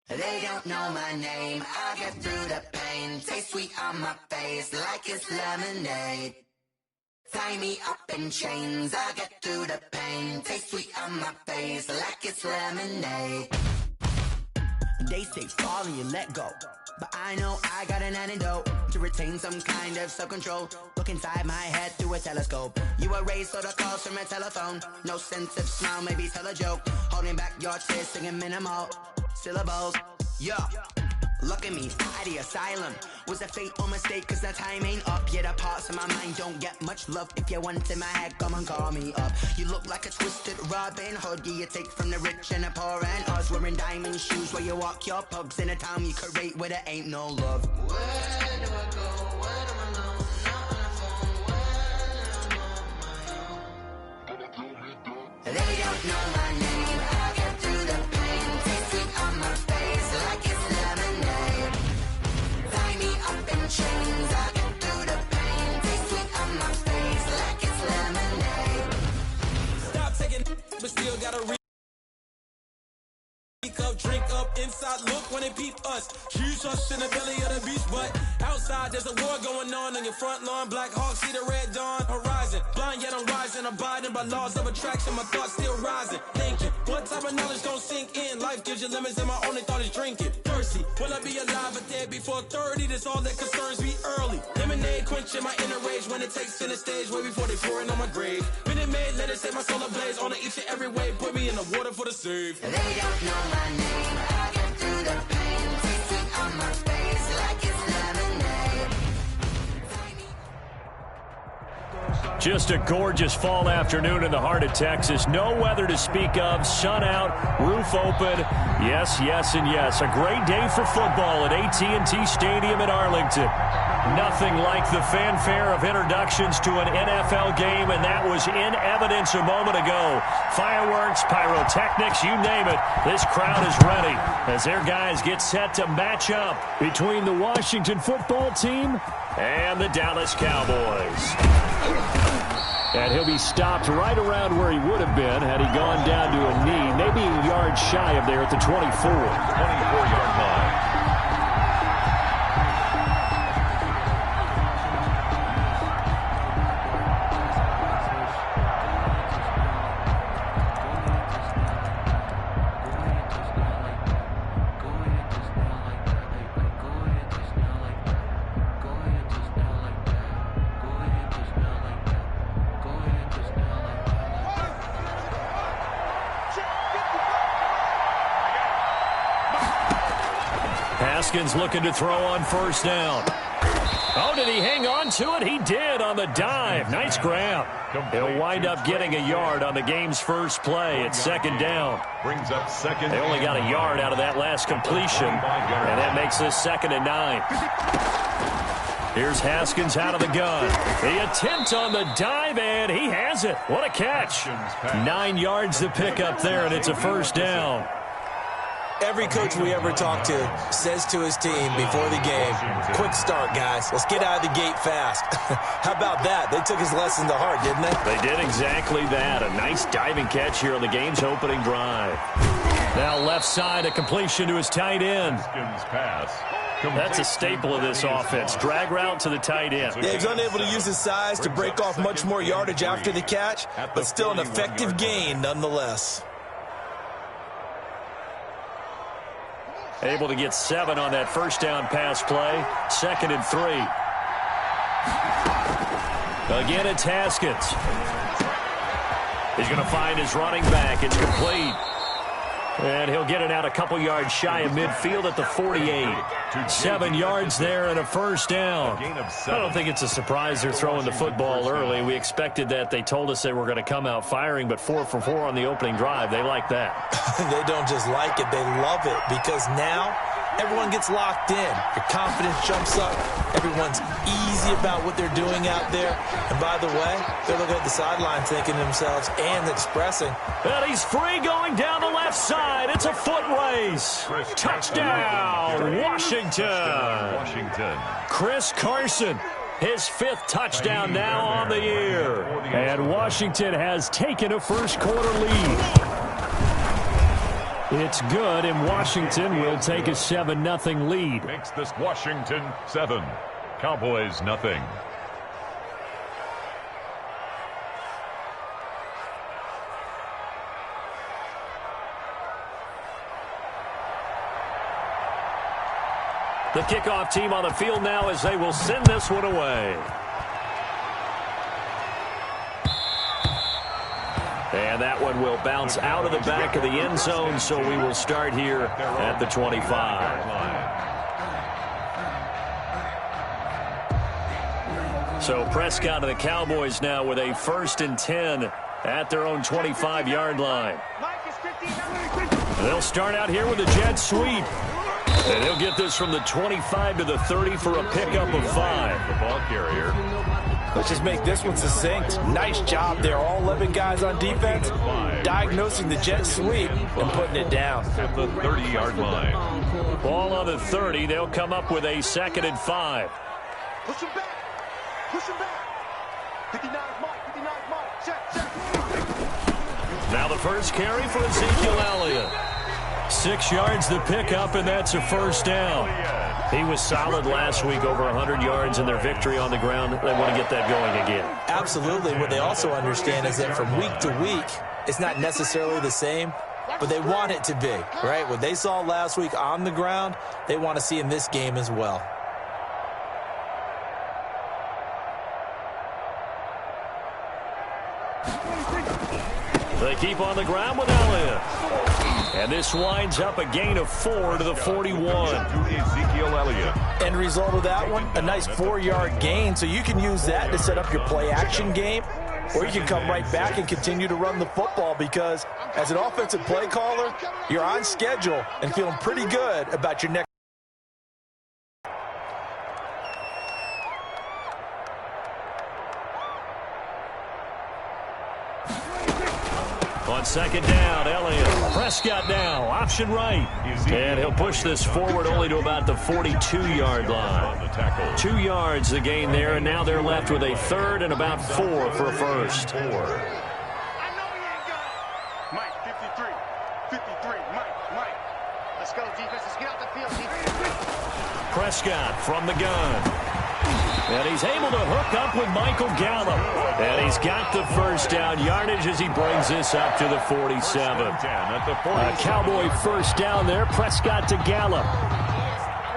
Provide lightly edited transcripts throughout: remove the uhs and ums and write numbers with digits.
They don't know my name, I get through the pain. Taste sweet on my face like it's lemonade. Tie me up in chains, I get through the pain. Taste sweet on my face like it's lemonade. They say fall and you let go, but I know I got an antidote to retain some kind of self-control. Look inside my head through a telescope. You erase all the calls from a telephone. No sense of smile, maybe tell a joke. Holding back your tears, singing minimal syllables. Yeah, look at me, at the asylum. Was a fate or mistake, cause the time ain't up. Yet the parts of my mind don't get much love. If you want in my head, come and call me up. You look like a twisted Robin Hood. You take from the rich and the poor and us. Wearing diamond shoes where you walk your pugs. In a town you create where there ain't no love. Where do I go? When I'm alone? Not on the phone. When I'm on my own. They don't know my name. I get through the pain. Taste sweet on my face like it's lemonade. Tie me up in chains. I get through the pain. Taste sweet on my face like it's lemonade. Stop taking, but still gotta drink up, inside look when they peep us. Choose us in the belly of the beast, but outside there's a war going on your front lawn. Black Hawk see the red dawn horizon. Blind yet I'm rising, abiding by laws of attraction. My thoughts still rising. Thinking, what type of knowledge don't sink in? Life gives you limits and my only thought is drinking. Thirsty, will I be alive or dead before 30? That's all that concerns me early. Lemonade quenching my inner rage when it takes center stage way before they pour it on my grave. Minute Maid, let it set my soul ablaze on each and every way. Put me in the water for the save. They don't know my name. I get through the pain, taste sweet on my face like it's lemonade. Just a gorgeous fall afternoon in the heart of Texas. No weather to speak of. Sun out, roof open. Yes, yes, and yes. A great day for football at AT&T Stadium in Arlington. Nothing like the fanfare of introductions to an NFL game, and that was in evidence a moment ago. Fireworks, pyrotechnics, you name it. This crowd is ready as their guys get set to match up between the Washington football team and the Dallas Cowboys. And he'll be stopped right around where he would have been had he gone down to a knee, maybe a yard shy of there at the 24. 24-yard line. Haskins looking to throw on first down. Oh, did he hang on to it? He did on the dive. Nice grab. He'll wind up getting a yard on the game's first play. It's second down. Brings up second. They only got a yard out of that last completion, and that makes this 2nd and 9. Here's Haskins out of the gun. The attempt on the dive, and he has it. What a catch. 9 yards to pick up there, and it's a first down. Every coach we ever talk to says to his team before the game, quick start, guys. Let's get out of the gate fast. How about that? They took his lesson to heart, didn't they? They did exactly that. A nice diving catch here on the game's opening drive. Now left side, a completion to his tight end. That's a staple of this offense. Drag route to the tight end. Yeah, he's unable to use his size to break off much more yardage after the catch, but still an effective gain nonetheless. Able to get 7 on that first down pass play. 2nd and 3. Again, it's Haskins. He's going to find his running back. It's complete. And he'll get it out a couple yards shy of midfield at the 48. 7 yards there and a first down. I don't think it's a surprise they're throwing the football early. We expected that. They told us they were going to come out firing, but 4 for 4 on the opening drive. They like that. They don't just like it, they love it, because now everyone gets locked in. Your confidence jumps up. Everyone's easy about what they're doing out there. And by the way, they're looking at the sideline thinking to themselves and expressing. And he's free going down the left side. It's a foot race. Touchdown, Washington. Chris Carson, his 5th touchdown now on the year. And Washington has taken a first quarter lead. It's good, and Washington will take a 7-0 lead. Makes this Washington 7, Cowboys nothing. The kickoff team on the field now as they will send this one away. And that one will bounce out of the back of the end zone, so we will start here at the 25. So Prescott and the Cowboys now with a 1st and 10 at their own 25-yard line. They'll start out here with a jet sweep. And he'll get this from the 25 to the 30 for a pickup of 5. The ball carrier. Let's just make this one succinct. Nice job there. All 11 guys on defense diagnosing the jet sweep and putting it down. At the 30-yard line. Ball on the 30. They'll come up with a 2nd and 5. Push him back. Push him back. 59's Mike. 59's Mike. Check. Now the first carry for Ezekiel Elliott. 6 yards the pickup, and that's a 1st down. He was solid last week, over 100 yards in their victory on the ground. They want to get that going again. Absolutely. What they also understand is that from week to week, it's not necessarily the same, but they want it to be, right? What they saw last week on the ground, they want to see in this game as well. They keep on the ground with Elliott. And this winds up a gain of 4 to the 41. Ezekiel Elliott. End result of that one, a nice 4-yard gain. So you can use that to set up your play-action game, or you can come right back and continue to run the football because as an offensive play caller, you're on schedule and feeling pretty good about your next. On 2nd down, Elliott. Prescott now, option right. And he'll push this forward only to about the 42-yard line. 2 yards the gain there, and now they're left with a 3rd and about 4 for a 1st. I know he ain't got it. Mike, 53. 53. Mike. Let's go, defense. Let's get out the field, defense. Prescott from the gun. And he's able to hook up with Michael Gallup. And he's got the 1st down yardage as he brings this up to the 47. A Cowboy 1st down there. Prescott to Gallup.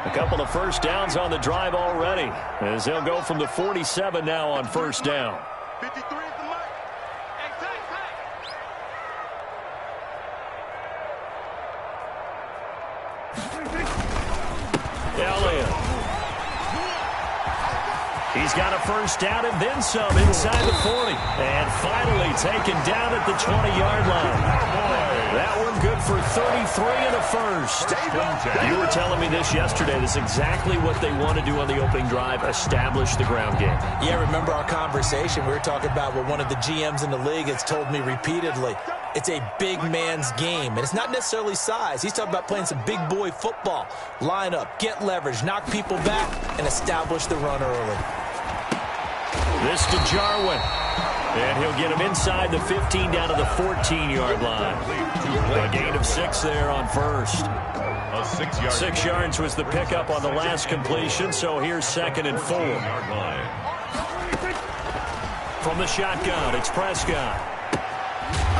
A couple of 1st downs on the drive already, as they'll go from the 47 now on 1st down. 53 is the mark. Hey, tight. Elliott. He's got a 1st down and then some inside the 40. And finally taken down at the 20-yard line. That one good for 33 and a 1st. You were telling me this yesterday. This is exactly what they want to do on the opening drive, establish the ground game. Yeah, remember our conversation? We were talking about what one of the GMs in the league has told me repeatedly. It's a big man's game, and it's not necessarily size. He's talking about playing some big boy football. Line up, get leverage, knock people back, and establish the run early. This to Jarwin. And he'll get him inside the 15 down to the 14-yard line. A gain of 6 there on 1st. 6 yards was the pickup on the last completion, so here's 2nd and 4. From the shotgun, it's Prescott.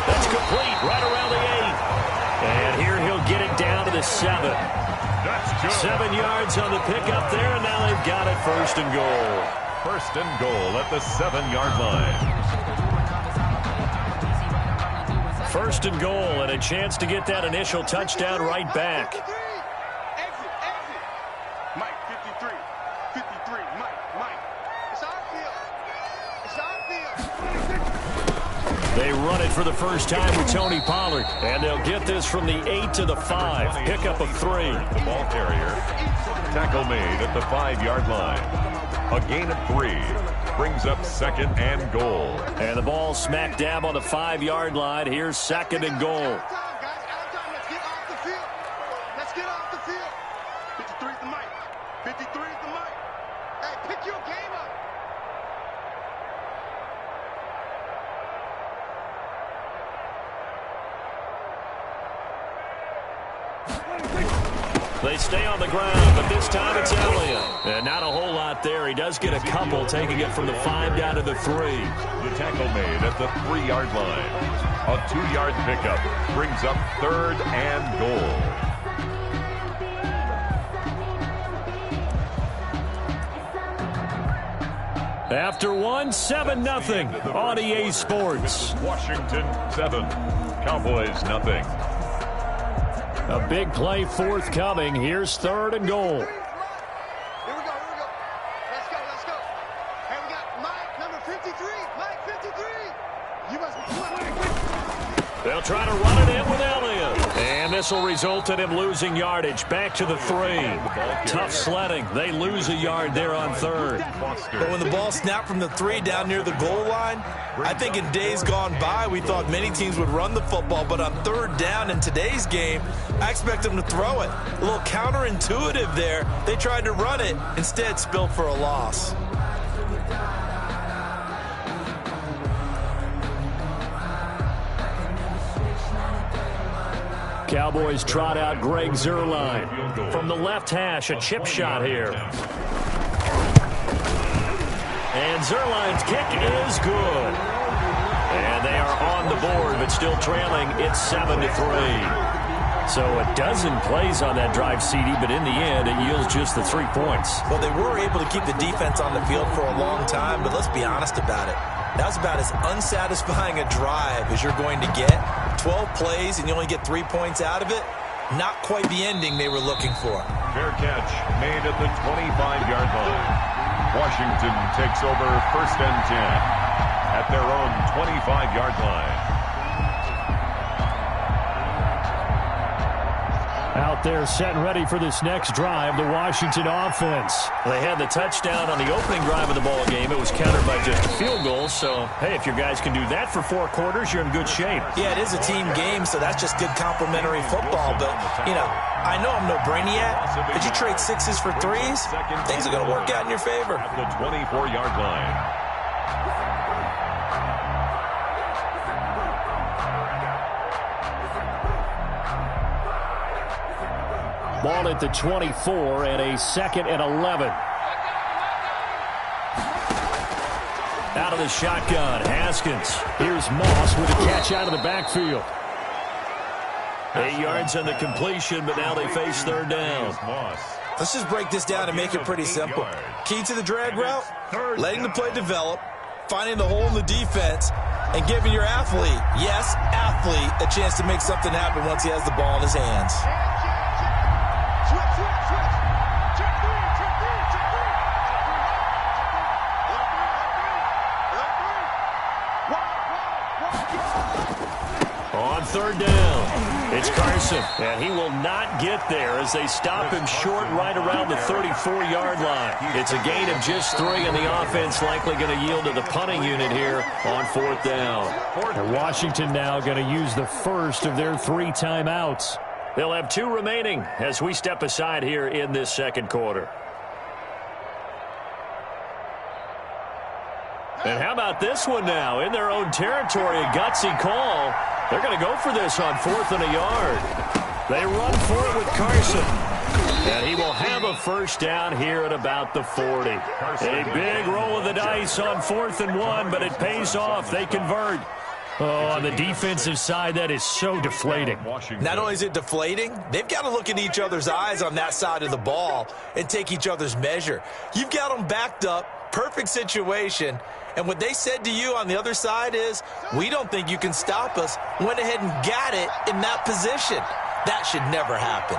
That's complete right around the 8. And here he'll get it down to the 7. 7 yards on the pickup there, and now they've got it 1st and goal. 1st and goal at the 7-yard line. 1st and goal, and a chance to get that initial touchdown right back. Exit. Mike, 53. 53. Mike. It's our field. They run it for the first time with Tony Pollard, and they'll get this from the 8 to the 5. Pickup of 3. The ball carrier. Tackle made at the 5-yard line. A gain of 3. Brings up 2nd and goal. And the ball smack dab on the 5-yard line. Here's 2nd and goal. Out of time. Let's get off the field. 53 is the mic. 53 is the mic. Hey, pick your game up. They stay on the ground, but this time it's Elliott. And not a whole lot there. He does get a couple, taking it from the 5 down to the 3. The tackle made at the 3-yard line. A 2-yard pickup brings up 3rd and goal. After one, 7-0 on EA Sports. Washington 7, Cowboys nothing. A big play forthcoming. Here's 3rd and goal. Here we go. Let's go. Hey, we got Mike, number 53. Mike, 53. You must be. They'll try to run it in with Elliott. And this will result in him losing yardage. Back to the 3. Tough sledding. They lose a yard there on 3rd. But when the ball snapped from the 3 down near the goal line, I think in days gone by, we thought many teams would run the football. But on 3rd down in today's game, I expect them to throw it. A little counterintuitive there. They tried to run it, instead spilled for a loss. Cowboys trot out Greg Zuerlein. From the left hash, a chip shot here. And Zuerlein's kick is good. And they are on the board, but still trailing. It's 7-3. So a dozen plays on that drive, CD, but in the end, it yields just the 3 points. Well, they were able to keep the defense on the field for a long time, but let's be honest about it. That was about as unsatisfying a drive as you're going to get. 12 plays and you only get 3 points out of it. Not quite the ending they were looking for. Fair catch made at the 25-yard line. Washington takes over 1st and 10 at their own 25-yard line. Out there set and ready for this next drive, the Washington offense. They had the touchdown on the opening drive of the ball game. It was countered by just a field goal. So, hey, if your guys can do that for 4 quarters, you're in good shape. Yeah, it is a team game, so that's just good complimentary football. But, you know, I know I'm no brainiac, but you trade 6s for 3s, things are going to work out in your favor. At the 24-yard line. Ball at the 24 and a 2nd and 11. Out of the shotgun, Haskins. Here's Moss with a catch out of the backfield. 8 yards on the completion, but now they face 3rd down. Let's just break this down and make it pretty simple. Key to the drag route, letting the play develop, finding the hole in the defense, and giving your athlete, yes, athlete, a chance to make something happen once he has the ball in his hands. On 3rd down, it's Carson, and he will not get there as they stop him short right around the 34-yard line. It's a gain of just 3, and the offense likely going to yield to the punting unit here on 4th down. And Washington now going to use the first of their 3 timeouts. They'll have 2 remaining as we step aside here in this 2nd quarter. And how about this one now? In their own territory, a gutsy call. They're going to go for this on 4th and a yard. They run for it with Carson. And he will have a 1st down here at about the 40. A big roll of the dice on 4th and 1, but it pays off. They convert. Oh, on the defensive side, that is so deflating. Not only is it deflating, they've got to look in each other's eyes on that side of the ball and take each other's measure. You've got them backed up, perfect situation, and what they said to you on the other side is, we don't think you can stop us. Went ahead and got it in that position. That should never happen.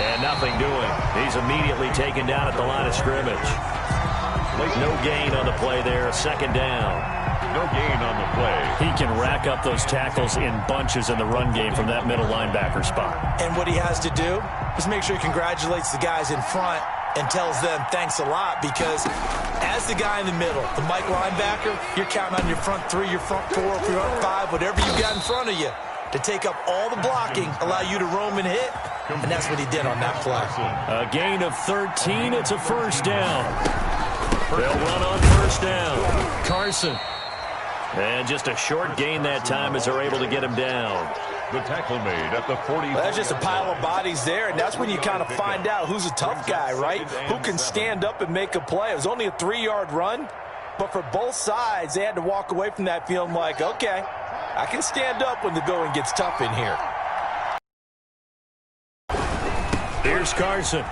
And nothing doing. He's immediately taken down at the line of scrimmage. No gain on the play there, 2nd down. No gain on the play. He can rack up those tackles in bunches in the run game from that middle linebacker spot. And what he has to do is make sure he congratulates the guys in front and tells them thanks a lot, because as the guy in the middle, the Mike linebacker, you're counting on your front 3, your front 4, your front 5, whatever you got in front of you to take up all the blocking, allow you to roam and hit, and that's what he did on that play. A gain of 13, it's a 1st down. They'll run on 1st down. Carson. And just a short gain that time as they're able to get him down. The tackle made at the 40. Well, that's just a pile of bodies there, and that's when you kind of find out who's a tough guy, right? Who can stand up and make a play. It was only a 3-yard run, but for both sides, they had to walk away from that feeling like, okay, I can stand up when the going gets tough in here. Here's Carson.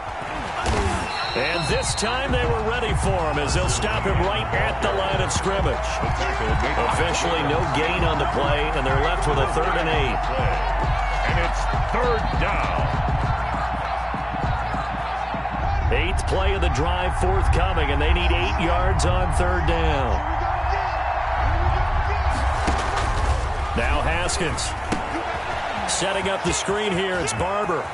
And this time they were ready for him as they'll stop him right at the line of scrimmage. Officially no gain on the play, and they're left with a 3rd and 8. And it's 3rd down. 8th play of the drive forthcoming, and they need 8 yards on 3rd down. Now Haskins. Setting up the screen here, it's Barber.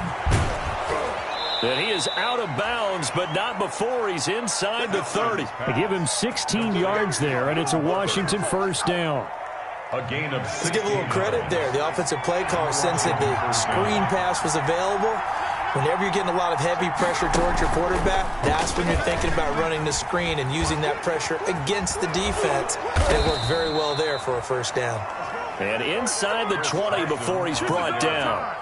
And he is out of bounds, but not before he's inside the 30. They give him 16 yards there, and it's a Washington 1st down. A gain of 16. Let's give a little credit there. The offensive play caller sensed that the screen pass was available. Whenever you're getting a lot of heavy pressure towards your quarterback, that's when you're thinking about running the screen and using that pressure against the defense. It worked very well there for a 1st down. And inside the 20 before he's brought down.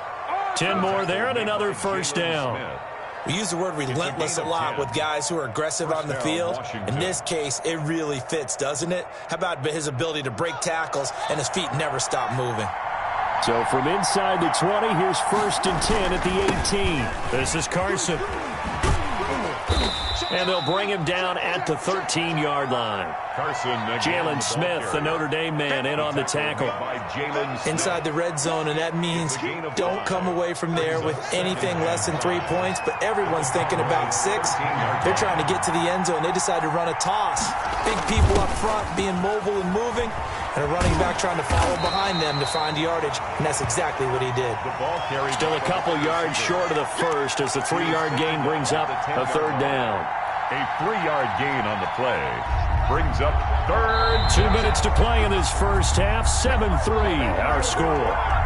10 more there and another 1st down. We use the word relentless a lot with guys who are aggressive on the field. In this case, it really fits, doesn't it? How about his ability to break tackles and his feet never stop moving? So from inside the 20, here's 1st and 10 at the 18. This is Carson. And they'll bring him down at the 13-yard line. Jalen Smith, the Notre Dame man, in on the tackle. Inside the red zone, and that means don't come away from there with anything less than 3 points, but everyone's thinking about 6. They're trying to get to the end zone. They decide to run a toss. Big people up front being mobile and moving, and a running back trying to follow behind them to find yardage, and that's exactly what he did. Still a couple yards short of the 1st as the 3-yard gain brings up a 3rd down. A 3-yard gain on the play brings up 3rd. 2 minutes to play in this 1st half. 7-3 our score.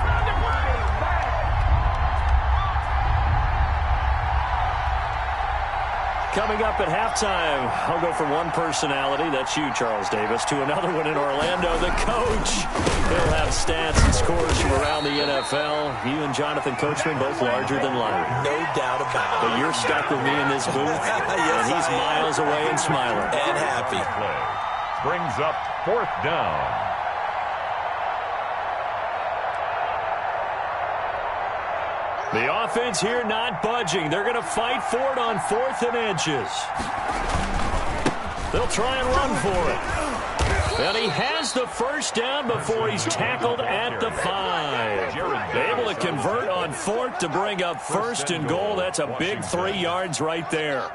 Coming up at halftime, I'll go from one personality, that's you, Charles Davis, to another one in Orlando, the coach. He'll have stats and scores from around the NFL. You and Jonathan Coachman both larger than life. No doubt about it. But you're stuck with me in this booth, Yes, and he's miles away and smiling. And happy. Brings up 4th down. The offense here not budging. They're going to fight for it on 4th and inches. They'll try and run for it. And he has the 1st down before he's tackled at the 5. Able to convert on 4th to bring up 1st and goal. That's a big 3 yards right there.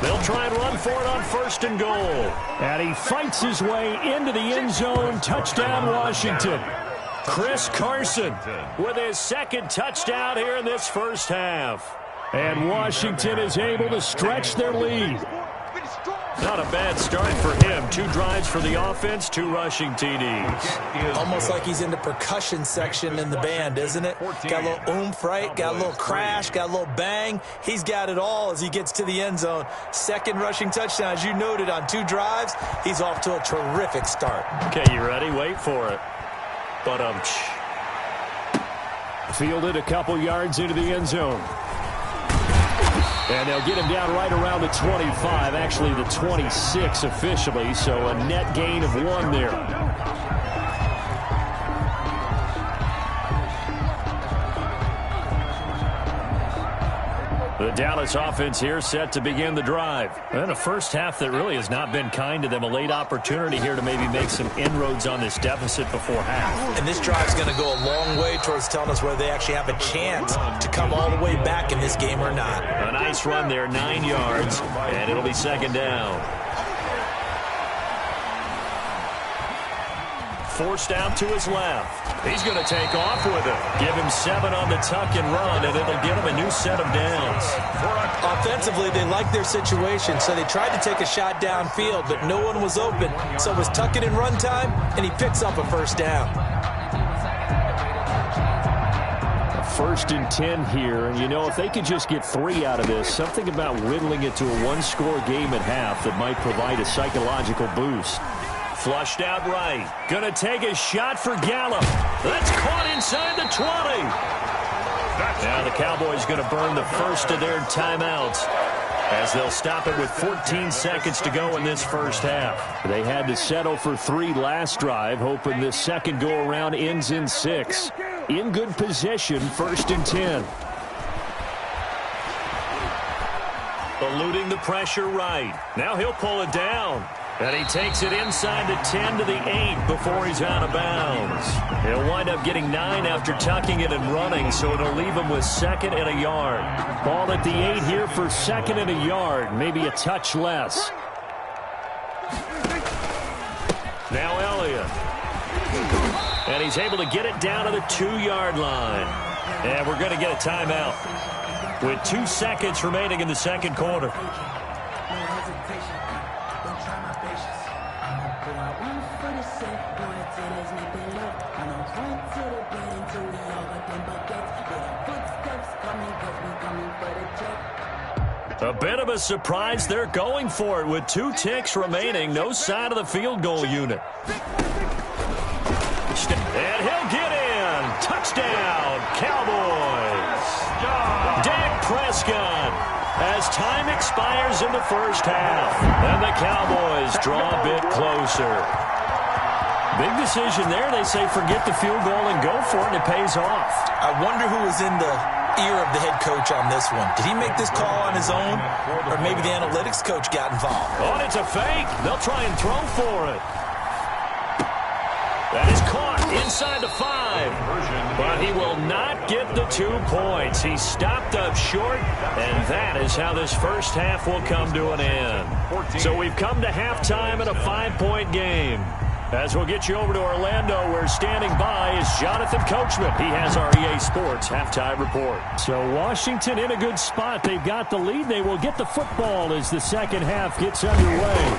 They'll try and run for it on 1st and goal. And he fights his way into the end zone. Touchdown, Washington. Chris Carson with his 2nd touchdown here in this 1st half. And Washington is able to stretch their lead. Not a bad start for him. 2 drives for the offense, 2 rushing TDs. Almost like he's in the percussion section in the band, isn't it? Got a little oomph, right? Got a little crash, got a little bang. He's got it all as he gets to the end zone. 2nd rushing touchdown, as you noted, on 2 drives. He's off to a terrific start. Okay, you ready? Wait for it. But fielded a couple yards into the end zone. And they'll get him down right around the 25, actually the 26 officially, so a net gain of 1 there. The Dallas offense here set to begin the drive. And a 1st half that really has not been kind to them. A late opportunity here to maybe make some inroads on this deficit before half. And this drive's going to go a long way towards telling us whether they actually have a chance to come all the way back in this game or not. A nice run there, 9 yards, and it'll be 2nd down. Forced out to his left. He's going to take off with it. Give him 7 on the tuck and run, and it'll get him a new set of downs. Offensively, they like their situation, so they tried to take a shot downfield, but no one was open. So it was tuck it and run time, and he picks up a 1st down. 1st and 10 here. And, you know, if they could just get 3 out of this, something about whittling it to a one-score game at half that might provide a psychological boost. Flushed out right. Gonna take a shot for Gallup. That's caught inside the 20. Now the Cowboys going to burn the first of their timeouts as they'll stop it with 14 seconds to go in this first half. They had to settle for 3 last drive, hoping this second go-around ends in 6. In good position, 1st and 10. Eluding the pressure right. Now he'll pull it down. And he takes it inside the 10 to the 8 before he's out of bounds. He'll wind up getting 9 after tucking it and running, so it'll leave him with 2nd and a yard. Ball at the 8 here for 2nd and a yard, maybe a touch less. Now Elliott. And he's able to get it down to the 2-yard line. And we're going to get a timeout with 2 seconds remaining in the second quarter. A bit of a surprise. They're going for it with 2 ticks remaining. No sign of the field goal unit. And he'll get in. Touchdown, Cowboys. Dak Prescott as time expires in the first half. And the Cowboys draw a bit closer. Big decision there. They say forget the field goal and go for it, and it pays off. I wonder who was in the ear of the head coach on this one. Did he make this call on his own, or maybe the analytics coach got involved? Oh, it's a fake. They'll try and throw for it. That is caught inside the 5. But he will not get the 2 points. He stopped up short, and that is how this first half will come to an end. So we've come to halftime in a 5-point game. As we'll get you over to Orlando, where standing by is Jonathan Coachman. He has our EA Sports halftime report. So Washington in a good spot. They've got the lead. They will get the football as the second half gets underway.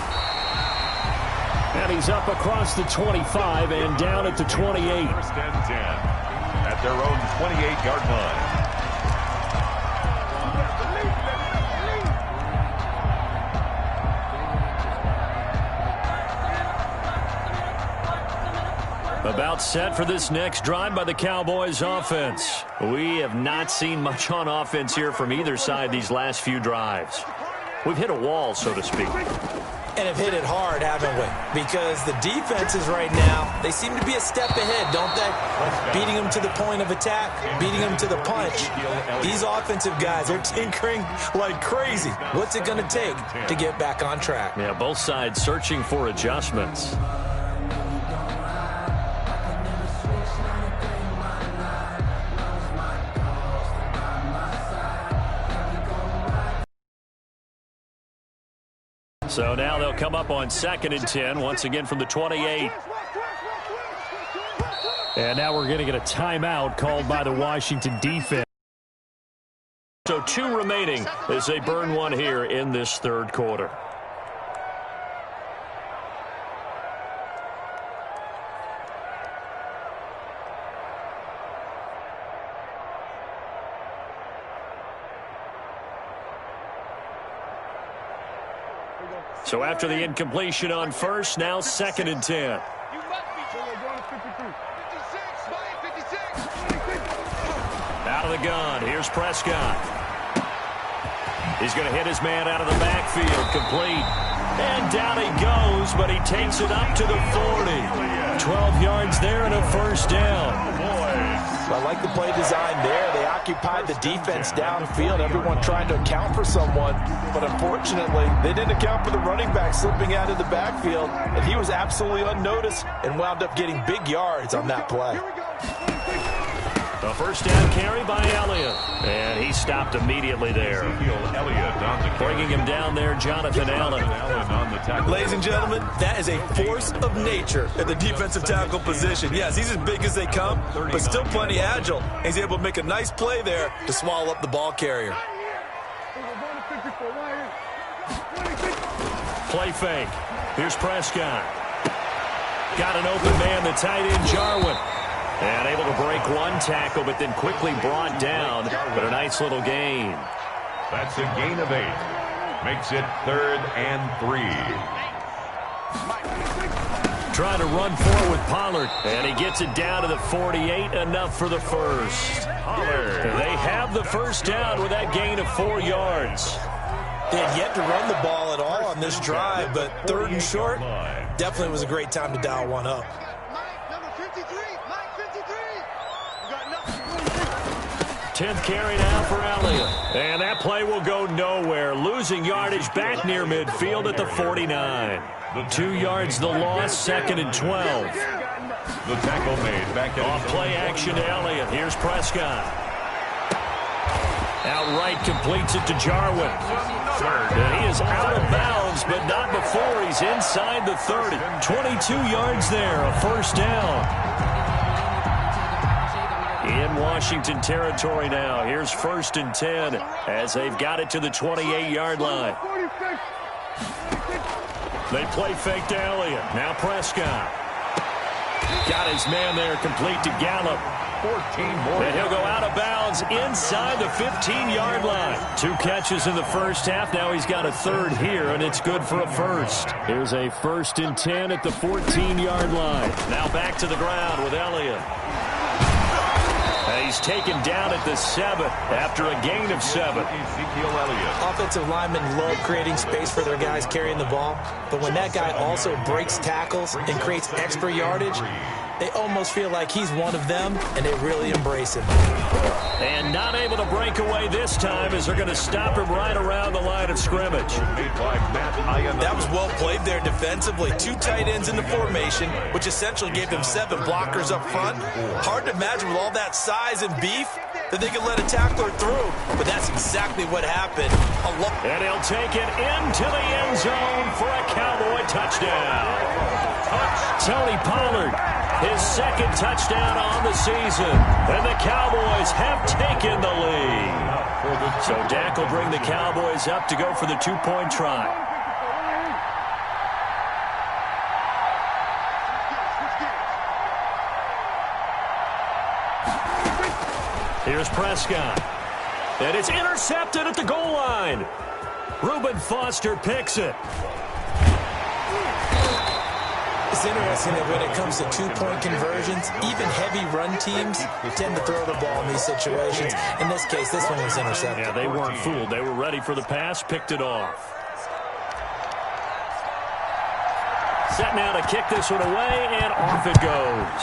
And he's up across the 25 and down at the 28. 1st and 10 at their own 28-yard line. About set for this next drive by the Cowboys offense. We have not seen much on offense here from either side these last few drives. We've hit a wall, so to speak. And have hit it hard, haven't we? Because the defenses right now, they seem to be a step ahead, don't they? Beating them to the point of attack, beating them to the punch. These offensive guys are tinkering like crazy. What's it going to take to get back on track? Yeah, both sides searching for adjustments. So now they'll come up on 2nd and 10, once again from the 28. And now we're going to get a timeout called by the Washington defense. So 2 remaining as they burn one here in this third quarter. So after the incompletion on first, now 2nd and 10. Out of the gun, here's Prescott. He's going to hit his man out of the backfield, complete. And down he goes, but he takes it up to the 40. 12 yards there and a first down. I like the play design there. They occupied the defense downfield, everyone trying to account for someone. But unfortunately, they didn't account for the running back slipping out of the backfield. And he was absolutely unnoticed and wound up getting big yards on that play. A first down carry by Elliott. And he stopped immediately there. Bringing him down there, Jonathan Allen. Ladies and gentlemen, that is a force of nature at the defensive tackle position. Yes, he's as big as they come, but still plenty agile. And he's able to make a nice play there to swallow up the ball carrier. Play fake. Here's Prescott. Got an open man, the tight end, Jarwin. And able to break one tackle, but then quickly brought down. But a nice little gain. That's a gain of 8. Makes it 3rd and 3. Trying to run forward with Pollard. And he gets it down to the 48. Enough for the first. Pollard. They have the first down with that gain of 4 yards. They had yet to run the ball at all on this drive, but 3rd and short, definitely was a great time to dial one up. Mike, number 53. Mike, 53. You got nothing. 10th carry now for Elliott. And that play will go nowhere. Losing yardage back near midfield at the 49. 2 yards the loss, 2nd and 12. The tackle made back at off play action to Elliott. Here's Prescott. Outright completes it to Jarwin. And he is out of bounds, but not before he's inside the 30. 22 yards there, a first down. In Washington territory now. Here's 1st and 10 as they've got it to the 28-yard line. They play fake to Elliott. Now Prescott. Got his man there, complete to Gallup. 14 more. And he'll go out of bounds inside the 15-yard line. 2 catches in the first half. Now he's got a 3rd here, and it's good for a first. Here's a 1st and 10 at the 14-yard line. Now back to the ground with Elliott. And he's taken down at the 7 after a gain of 7. Ezekiel Elliott. Offensive linemen love creating space for their guys carrying the ball, but when that guy also breaks tackles and creates extra yardage, they almost feel like he's one of them, and they really embrace him. And not able to break away this time as they're going to stop him right around the line of scrimmage. That was well played there defensively. 2 tight ends in the formation, which essentially gave them 7 blockers up front. Hard to imagine with all that size and beef that they could let a tackler through, but that's exactly what happened. And he'll take it into the end zone for a Cowboy touchdown. Tony Pollard, his 2nd touchdown on the season. And the Cowboys have taken the lead. So Dak will bring the Cowboys up to go for the 2-point try. Here's Prescott. And it's intercepted at the goal line. Reuben Foster picks it. It's interesting that when it comes to 2-point conversions, even heavy run teams tend to throw the ball in these situations. In this case, this one was intercepted. Yeah, they weren't fooled. They were ready for the pass, picked it off. Set now to kick this one away, and off it goes.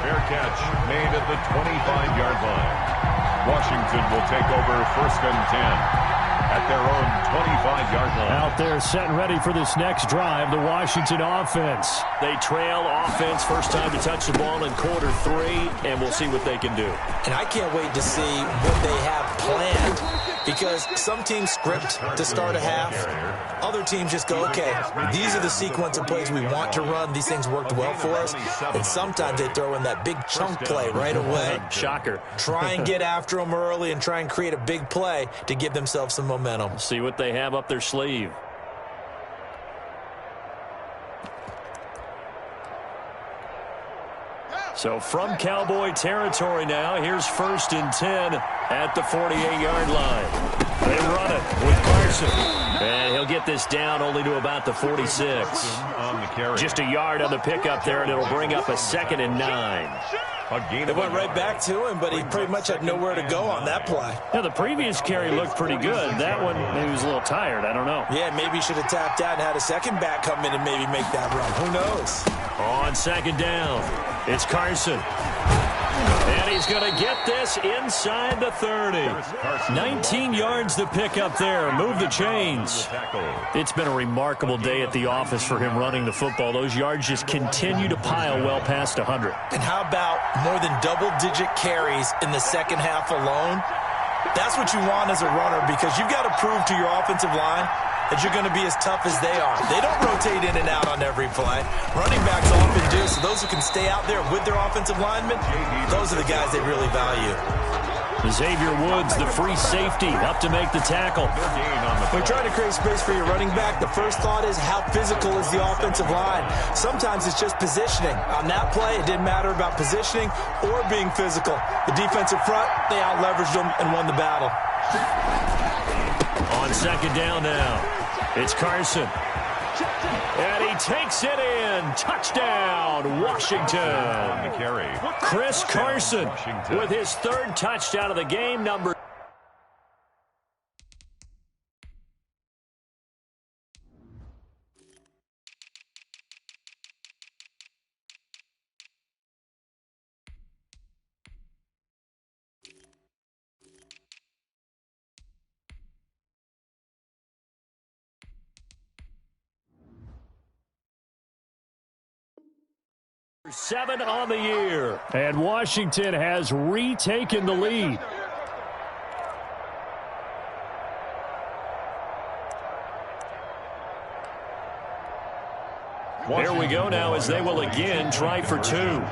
Fair catch made at the 25-yard line. Washington will take over 1st and 10. At their own 25-yard line. Out there set and ready for this next drive, the Washington offense. They trail offense, first time to touch the ball in quarter 3, and we'll see what they can do. And I can't wait to see what they have planned, because some teams script to start a half. Other teams just go, okay, these are the sequence of plays we want to run. These things worked well for us. And sometimes they throw in that big chunk play right away. Shocker. Try and get after them early and try and create a big play to give themselves some momentum. See what they have up their sleeve. So from Cowboy territory now, here's 1st and 10 at the 48-yard line. They run it with Carson. And he'll get this down only to about the 46. Just a yard on the pickup there, and it'll bring up a 2nd and 9. They went right back to him, but he pretty much had nowhere to go on that play. Yeah, the previous carry looked pretty good. That one, maybe he was a little tired. I don't know. Yeah, maybe he should have tapped out and had a second back come in and maybe make that run. Who knows? On 2nd down, it's Carson. And he's going to get this inside the 30. 19 yards to pick up there. Move the chains. It's been a remarkable day at the office for him running the football. Those yards just continue to pile well past 100. And how about more than double-digit carries in the second half alone? That's what you want as a runner, because you've got to prove to your offensive line that you're going to be as tough as they are. They don't rotate in and out on every play. Running backs often do, so those who can stay out there with their offensive linemen, those are the guys they really value. Xavier Woods, the free safety, up to make the tackle. When trying to create space for your running back, the first thought is how physical is the offensive line. Sometimes it's just positioning. On that play, it didn't matter about positioning or being physical. The defensive front, they out-leveraged them and won the battle. On second down now, it's Carson. And he takes it in. Touchdown, Washington. Chris Carson with his third touchdown of the game, number. Seven on the year, and Washington has retaken the lead. There we go now as they will again try for two.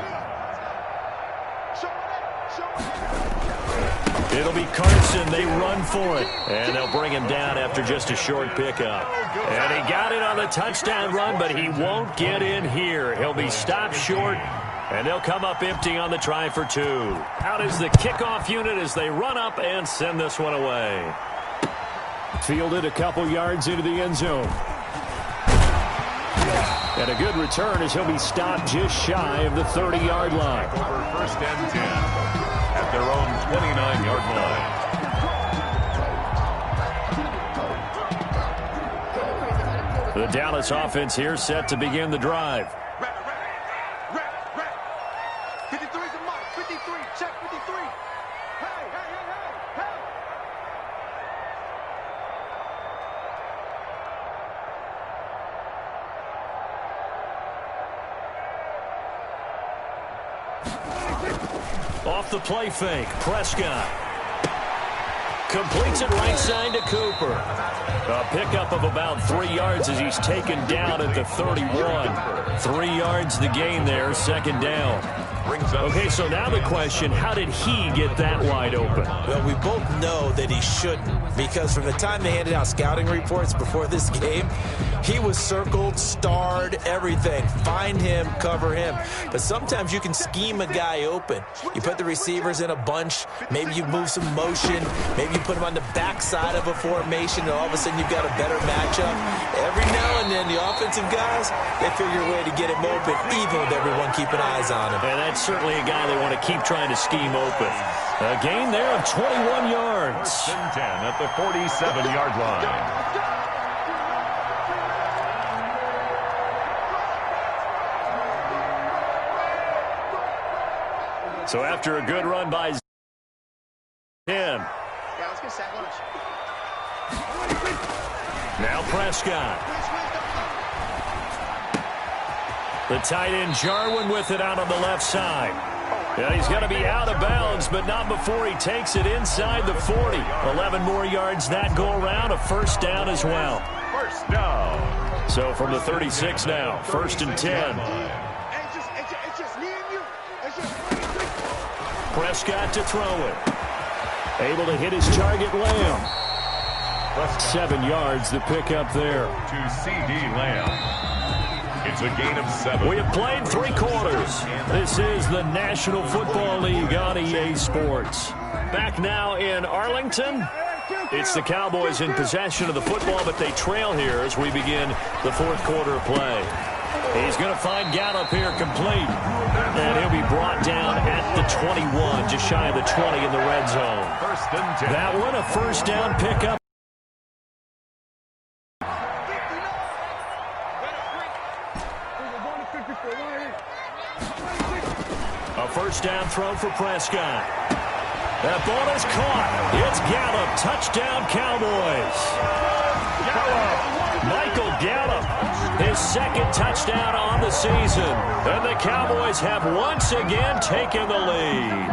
It'll be Carson. They run for it. And they'll bring him down after just a short pickup. And he got it on the touchdown run, but he won't get in here. He'll be stopped short, and they'll come up empty on the try for two. Out is the kickoff unit as they run up and send this one away. Fielded a couple yards into the end zone. And a good return as he'll be stopped just shy of the 30-yard line. Over first and 10 at their own 29-yard line. The Dallas offense here set to begin the drive. 53's the mark. 53. Check 53. Hey. Off the play fake, Prescott completes it right side to Cooper. A pickup of about 3 yards as he's taken down at the 31. 3 yards the gain there, second down. Okay, so now the question, how did he get that wide open? Well, we both know that he shouldn't, because from the time they handed out scouting reports before this game, he was circled, starred, everything. Find him, cover him. But sometimes you can scheme a guy open. You put the receivers in a bunch. Maybe you move some motion. Maybe you put him on the backside of a formation, and all of a sudden you've got a better matchup. Every now and then, the offensive guys, they figure a way to get him open, even with everyone keeping eyes on him. And that's certainly a guy they want to keep trying to scheme open. A gain there of 21 yards. 10 at the 47-yard line. So after a good run by 10. Yeah, let's get sack lunch. Now Prescott. The tight end Jarwin with it out on the left side. And he's going to be out of bounds, but not before he takes it inside the 40. 11 more yards that go around, a first down as well. First down. So from the 36 now, first and 10. It's just me and you. Prescott to throw it. Able to hit his target, Lamb. 7 yards, the pickup there. To C.D. Lamb. It's a gain of 7. We have played 3 quarters. This is the National Football League on EA Sports. Back now in Arlington. It's the Cowboys in possession of the football, but they trail here as we begin the fourth quarter of play. He's going to find Gallup here complete. And he'll be brought down at the 21, just shy of the 20 in the red zone. First and 10. That one, a first down pickup. A first down throw for Prescott. That ball is caught. It's Gallup. Touchdown, Cowboys. Michael Gallup, his second touchdown on the season. And the Cowboys have once again taken the lead.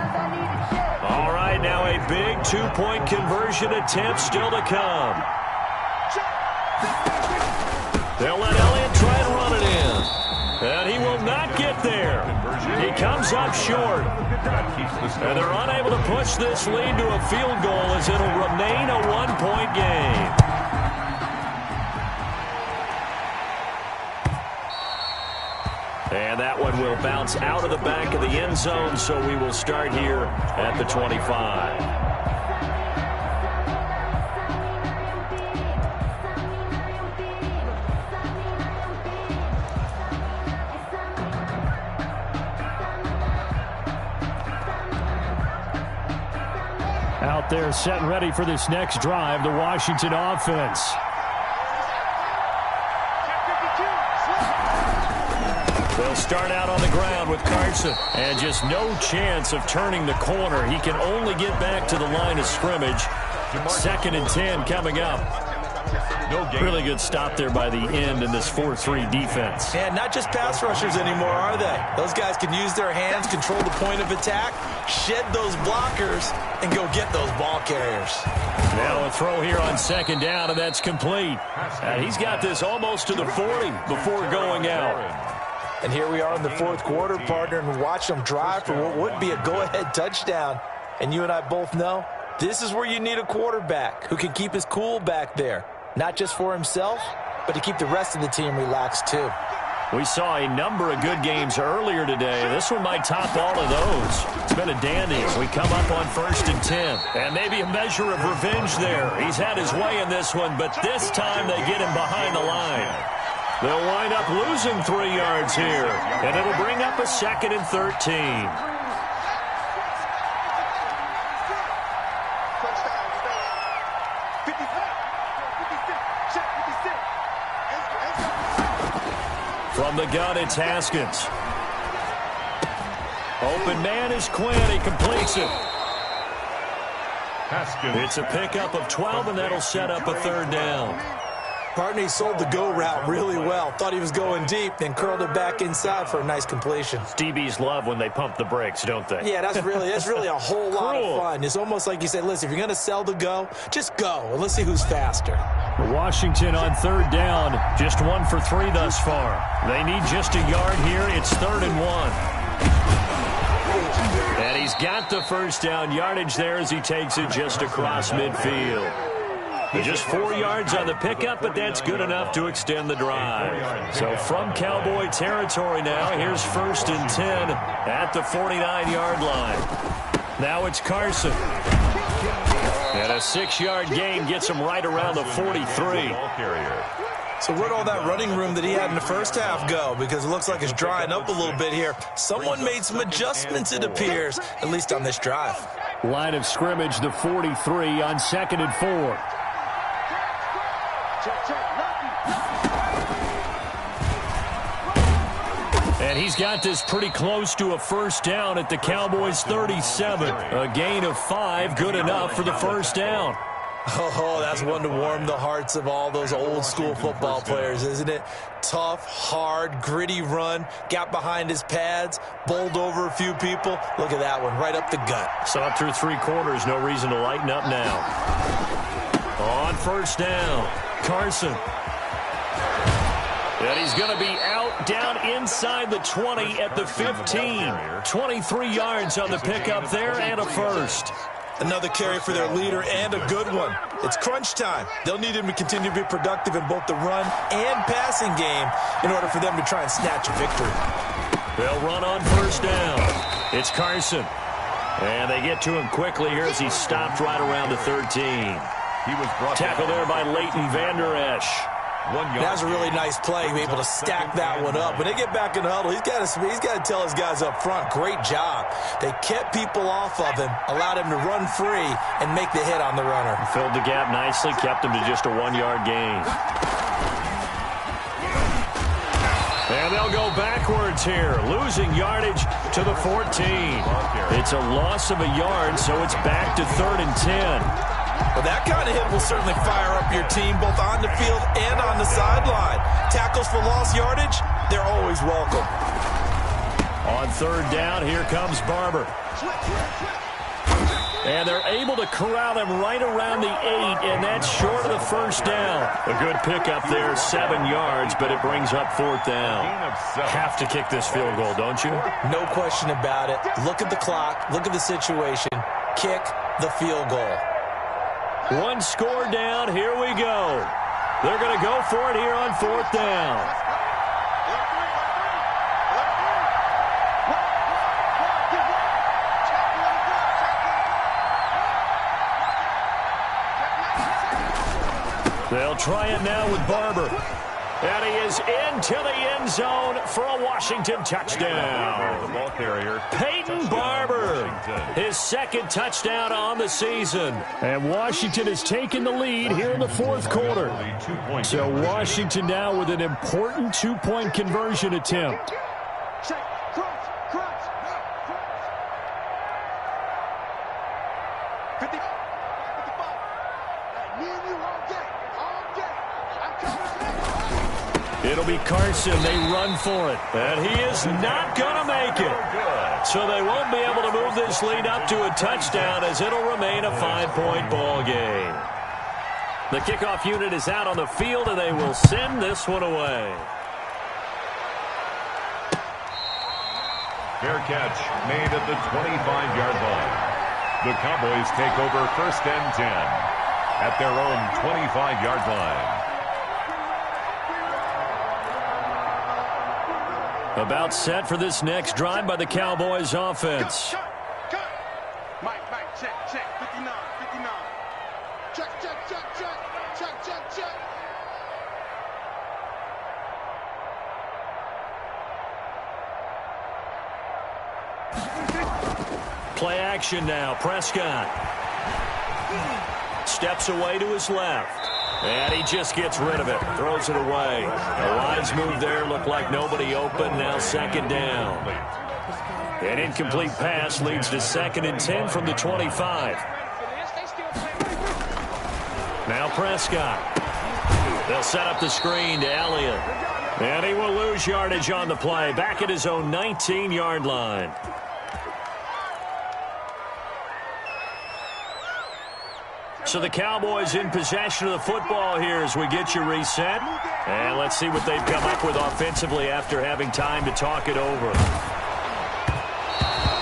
All right, now a big two-point conversion attempt still to come. They'll let Elliott try to run it in. And he will not get there. He comes comes up short. And they're unable to push this lead to a field goal as it'll remain a one-point game. And that one will bounce out of the back of the end zone, so we will start here at the 25. Out there set and ready for this next drive, the Washington offense. They'll start out on the ground with Carson. And just no chance of turning the corner. He can only get back to the line of scrimmage. 2nd and 10 coming up. Really good stop there by the end in this 4-3 defense. And not just pass rushers anymore, are they? Those guys can use their hands, control the point of attack, shed those blockers, and go get those ball carriers. Now a throw here on 2nd down, and that's complete. And he's got this almost to the 40 before going out. And here we are in the 4th quarter, partner, and watch them drive for what would be a go-ahead touchdown. And you and I both know this is where you need a quarterback who can keep his cool back there. Not just for himself, but to keep the rest of the team relaxed too. We saw a number of good games earlier today. This one might top all of those. It's been a dandy as we come up on 1st and 10. And maybe a measure of revenge there. He's had his way in this one, but this time they get him behind the line. They'll wind up losing 3 yards here, and it'll bring up a 2nd and 13. From the gun, it's Haskins. Open man is Quinn. He completes it. It's a pickup of 12, and that'll set up a 3rd down. Partner, he sold the go route really well. Thought he was going deep, then curled it back inside for a nice completion. DBs love when they pump the brakes, don't they? Yeah, that's really a whole lot of fun. It's almost like you say, listen, if you're going to sell the go, just go, and let's see who's faster. Washington on 3rd down, just 1 for 3 thus far. They need just a yard here. It's 3rd and 1. And he's got the 1st down yardage there as he takes it just across midfield. Just 4 yards on the pickup, but that's good enough to extend the drive. So from Cowboy territory now, here's 1st and 10 at the 49-yard line. Now it's Carson. And a 6-yard gain gets him right around the 43. So where'd all that running room that he had in the first half go? Because it looks like it's drying up a little bit here. Someone made some adjustments, it appears, at least on this drive. Line of scrimmage, the 43 on 2nd and 4. And he's got this pretty close to a 1st down at the Cowboys' 37. A gain of 5, good enough for the 1st down. Oh, that's one to warm the hearts of all those old-school football players, isn't it? Tough, hard, gritty run, got behind his pads, bowled over a few people. Look at that one, right up the gut. Saw it through 3 quarters, no reason to lighten up now. On 1st down, Carson. And he's going to be out down inside the 20 at the 15. 23 yards on the pickup there and a 1st. Another carry for their leader and a good one. It's crunch time. They'll need him to continue to be productive in both the run and passing game in order for them to try and snatch a victory. They'll run on 1st down. It's Carson. And they get to him quickly here as he stopped right around the 13. He was tackled there by Leighton Vander Esch. That was a really nice play, be able to stack that one up. When they get back in the huddle, he's got to tell his guys up front, great job. They kept people off of him, allowed him to run free, and make the hit on the runner. Filled the gap nicely, kept him to just a 1-yard gain. And they'll go backwards here, losing yardage to the 14. It's a loss of a yard, so it's back to 3rd and 10. Well, that kind of hit will certainly fire up your team, both on the field and on the sideline. Tackles for lost yardage, they're always welcome. On 3rd down, here comes Barber. And they're able to corral him right around the 8, and that's short of the first down. A good pickup there, 7 yards, but it brings up 4th down. Have to kick this field goal, don't you? No question about it. Look at the clock. Look at the situation. Kick the field goal. 1 score down. Here we go. They're going to go for it here on 4th down. They'll try it now with Barber. And he is into the end zone for a Washington touchdown. The ball carrier, Peyton Barber, his 2nd touchdown on the season. And Washington has taken the lead here in the 4th quarter. So Washington now with an important 2-point conversion attempt. It'll be Carson. They run for it. And he is not going to make it. So they won't be able to move this lead up to a touchdown as it'll remain a 5-point ball game. The kickoff unit is out on the field, and they will send this one away. fair catch made at the 25-yard line. The Cowboys take over 1st and 10 at their own 25-yard line. About set for this next drive by the Cowboys offense. Mike, check, 59. Check. Play action now. Prescott steps away to his left. And he just gets rid of it. Throws it away. The lines move there. Look like nobody open. Now 2nd down. An incomplete pass leads to 2nd and 10 from the 25. Now Prescott. They'll set up the screen to Elliott. And he will lose yardage on the play. Back at his own 19-yard line. So the Cowboys in possession of the football here as we get you reset. And let's see what they've come up with offensively after having time to talk it over.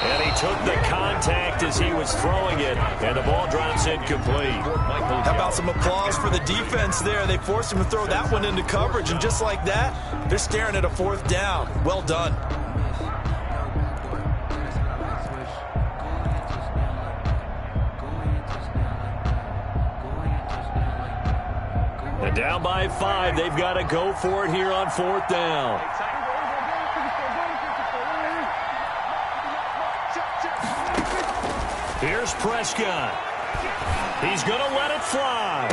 And he took the contact as he was throwing it, and the ball drops incomplete. How about some applause for the defense there? They forced him to throw that one into coverage, and just like that, they're staring at a 4th down. Well done. And down by 5, they've got to go for it here on 4th down. Here's Prescott. He's going to let it fly.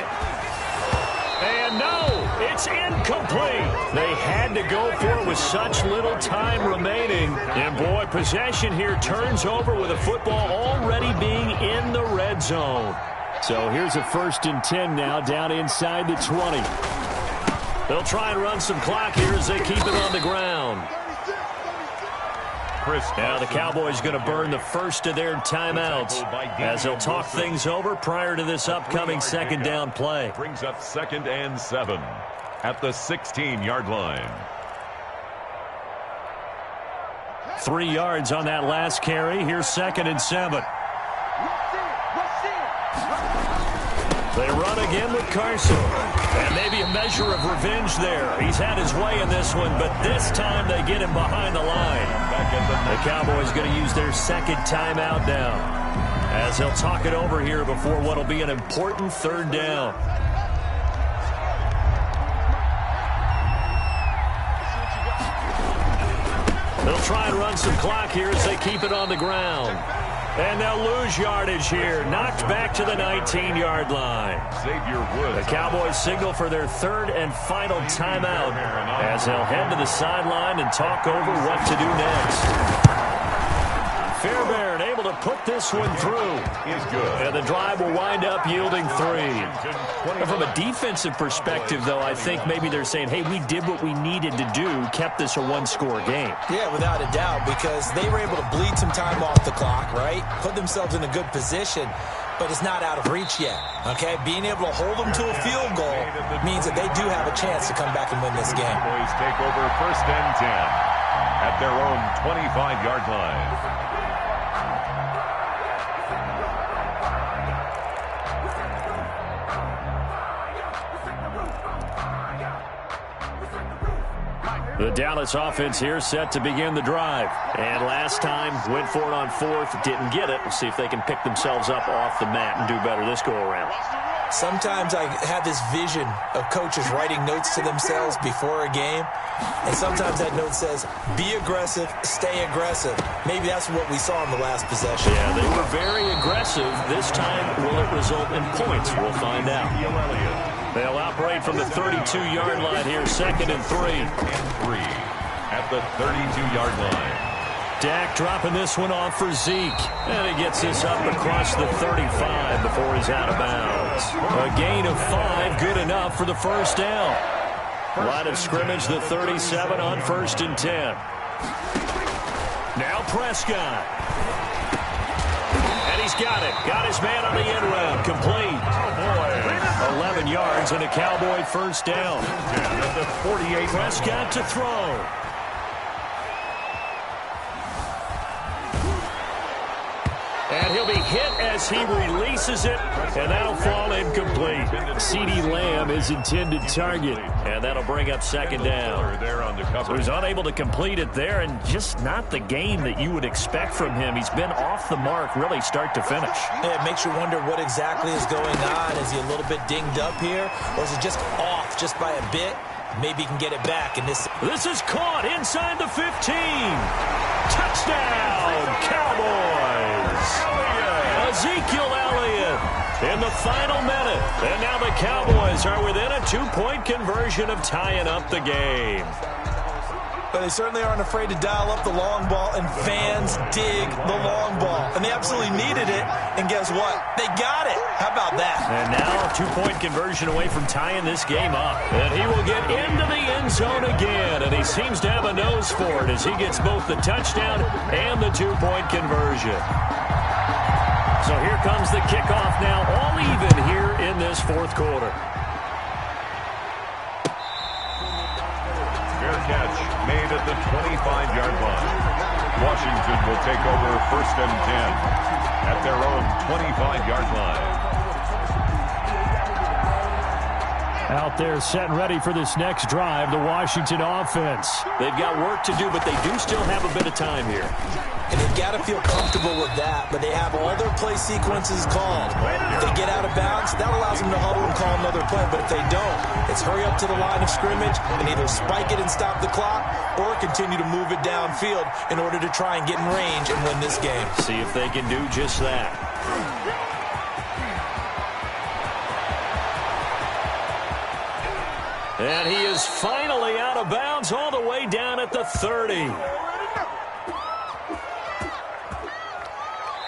And no, it's incomplete. They had to go for it with such little time remaining. And boy, possession here turns over with a football already being in the red zone. So here's a 1st and 10 now down inside the 20. They'll try and run some clock here as they keep it on the ground. Now the Cowboys going to burn the first of their timeouts as they'll talk things over prior to this upcoming 2nd down play. Brings up 2nd and 7 at the 16-yard line. 3 yards on that last carry. Here's 2nd and 7. They run again with Carson. And maybe a measure of revenge there. He's had his way in this one, but this time they get him behind the line. The Cowboys going to use their 2nd timeout now as they'll talk it over here before what will be an important 3rd down. They'll try and run some clock here as they keep it on the ground. And they'll lose yardage here. Knocked back to the 19-yard line. The Cowboys signal for their 3rd and final timeout as they'll head to the sideline and talk over what to do next. Fairbairn able to put this one through. Is good. And the drive will wind up yielding 3. And from a defensive perspective, though, I think maybe they're saying, hey, we did what we needed to do, kept this a one-score game. Yeah, without a doubt, because they were able to bleed some time off the clock, right? Put themselves in a good position, but it's not out of reach yet, okay? Being able to hold them to a field goal means that they do have a chance to come back and win this game. Boys take over 1st and 10 at their own 25-yard line. The Dallas offense here set to begin the drive. And last time, went for it on 4th, didn't get it. We'll see if they can pick themselves up off the mat and do better this go-around. Sometimes I have this vision of coaches writing notes to themselves before a game, and sometimes that note says, be aggressive, stay aggressive. Maybe that's what we saw in the last possession. Yeah, they were very aggressive. This time, will it result in points? We'll find out. They'll operate from the 32-yard line here, 2nd and 3. At the 32-yard line. Dak dropping this one off for Zeke. And he gets this up across the 35 before he's out of bounds. A gain of 5, good enough for the first down. Line of scrimmage, the 37 on 1st and 10. Now Prescott. And he's got it. Got his man on the end route. Complete. 11 yards and a Cowboy first down. At the 48. Prescott to throw. And he'll be hit as he releases it, and that'll fall incomplete. CeeDee Lamb is intended target, and that'll bring up 2nd down. So he's unable to complete it there, and just not the game that you would expect from him. He's been off the mark, really, start to finish. Yeah, it makes you wonder what exactly is going on. Is he a little bit dinged up here, or is it just off just by a bit? Maybe he can get it back. And this is caught inside the 15. Touchdown, Cowboys. Ezekiel Elliott in the final minute. And now the Cowboys are within a 2-point conversion of tying up the game. But they certainly aren't afraid to dial up the long ball, and fans dig the long ball. And they absolutely needed it, and guess what? They got it. How about that? And now a 2-point conversion away from tying this game up. And he will get into the end zone again, and he seems to have a nose for it as he gets both the touchdown and the 2-point conversion. So here comes the kickoff now, all even here in this 4th quarter. Fair catch made at the 25-yard line. Washington will take over 1st and 10 at their own 25-yard line. Out there set and ready for this next drive, the Washington offense. They've got work to do, but they do still have a bit of time here. And they've got to feel comfortable with that, but they have all their play sequences called. If they get out of bounds, that allows them to huddle and call another play, but if they don't, it's hurry up to the line of scrimmage and either spike it and stop the clock or continue to move it downfield in order to try and get in range and win this game. See if they can do just that. And he is finally out of bounds all the way down at the 30.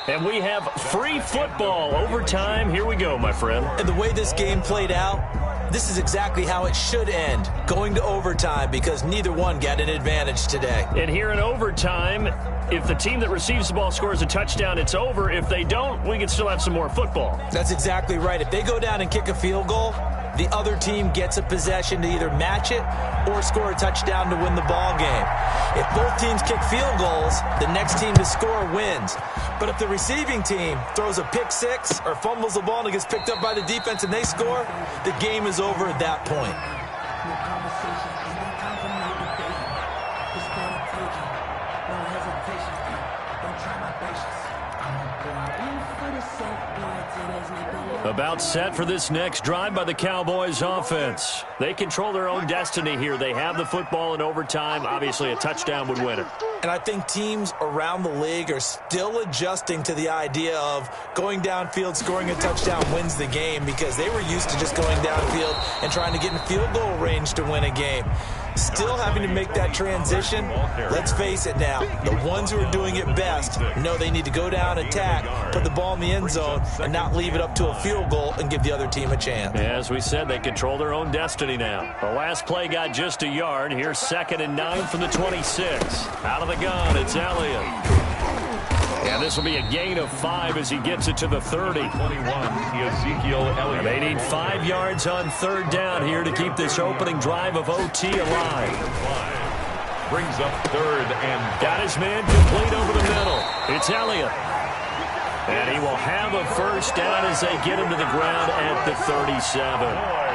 And we have free football overtime. Here we go, my friend. And the way this game played out, this is exactly how it should end, going to overtime, because neither one got an advantage today. And here in overtime, if the team that receives the ball scores a touchdown, it's over. If they don't, we can still have some more football. That's exactly right. If they go down and kick a field goal, the other team gets a possession to either match it or score a touchdown to win the ball game. If both teams kick field goals, the next team to score wins. But if the receiving team throws a pick six or fumbles the ball and it gets picked up by the defense and they score, the game is over at that point. About set for this next drive by the Cowboys offense. They control their own destiny here. They have the football in overtime. Obviously, a touchdown would win it. And I think teams around the league are still adjusting to the idea of going downfield, scoring a touchdown wins the game, because they were used to just going downfield and trying to get in field goal range to win a game. Still having to make that transition. Let's face it now, the ones who are doing it best know they need to go down, attack, put the ball in the end zone, and not leave it up to a field goal and give the other team a chance. As we said, they control their own destiny now. The last play got just a yard. Here's 2nd and 9 from the 26. Out of the gun, it's Elliott. And this will be a gain of 5 as he gets it to the 30. 21, Ezekiel Elliott. And they need 5 yards on 3rd down here to keep this opening drive of OT alive. Brings up 3rd and got his man complete over the middle. It's Elliott. And he will have a 1st down as they get him to the ground at the 37.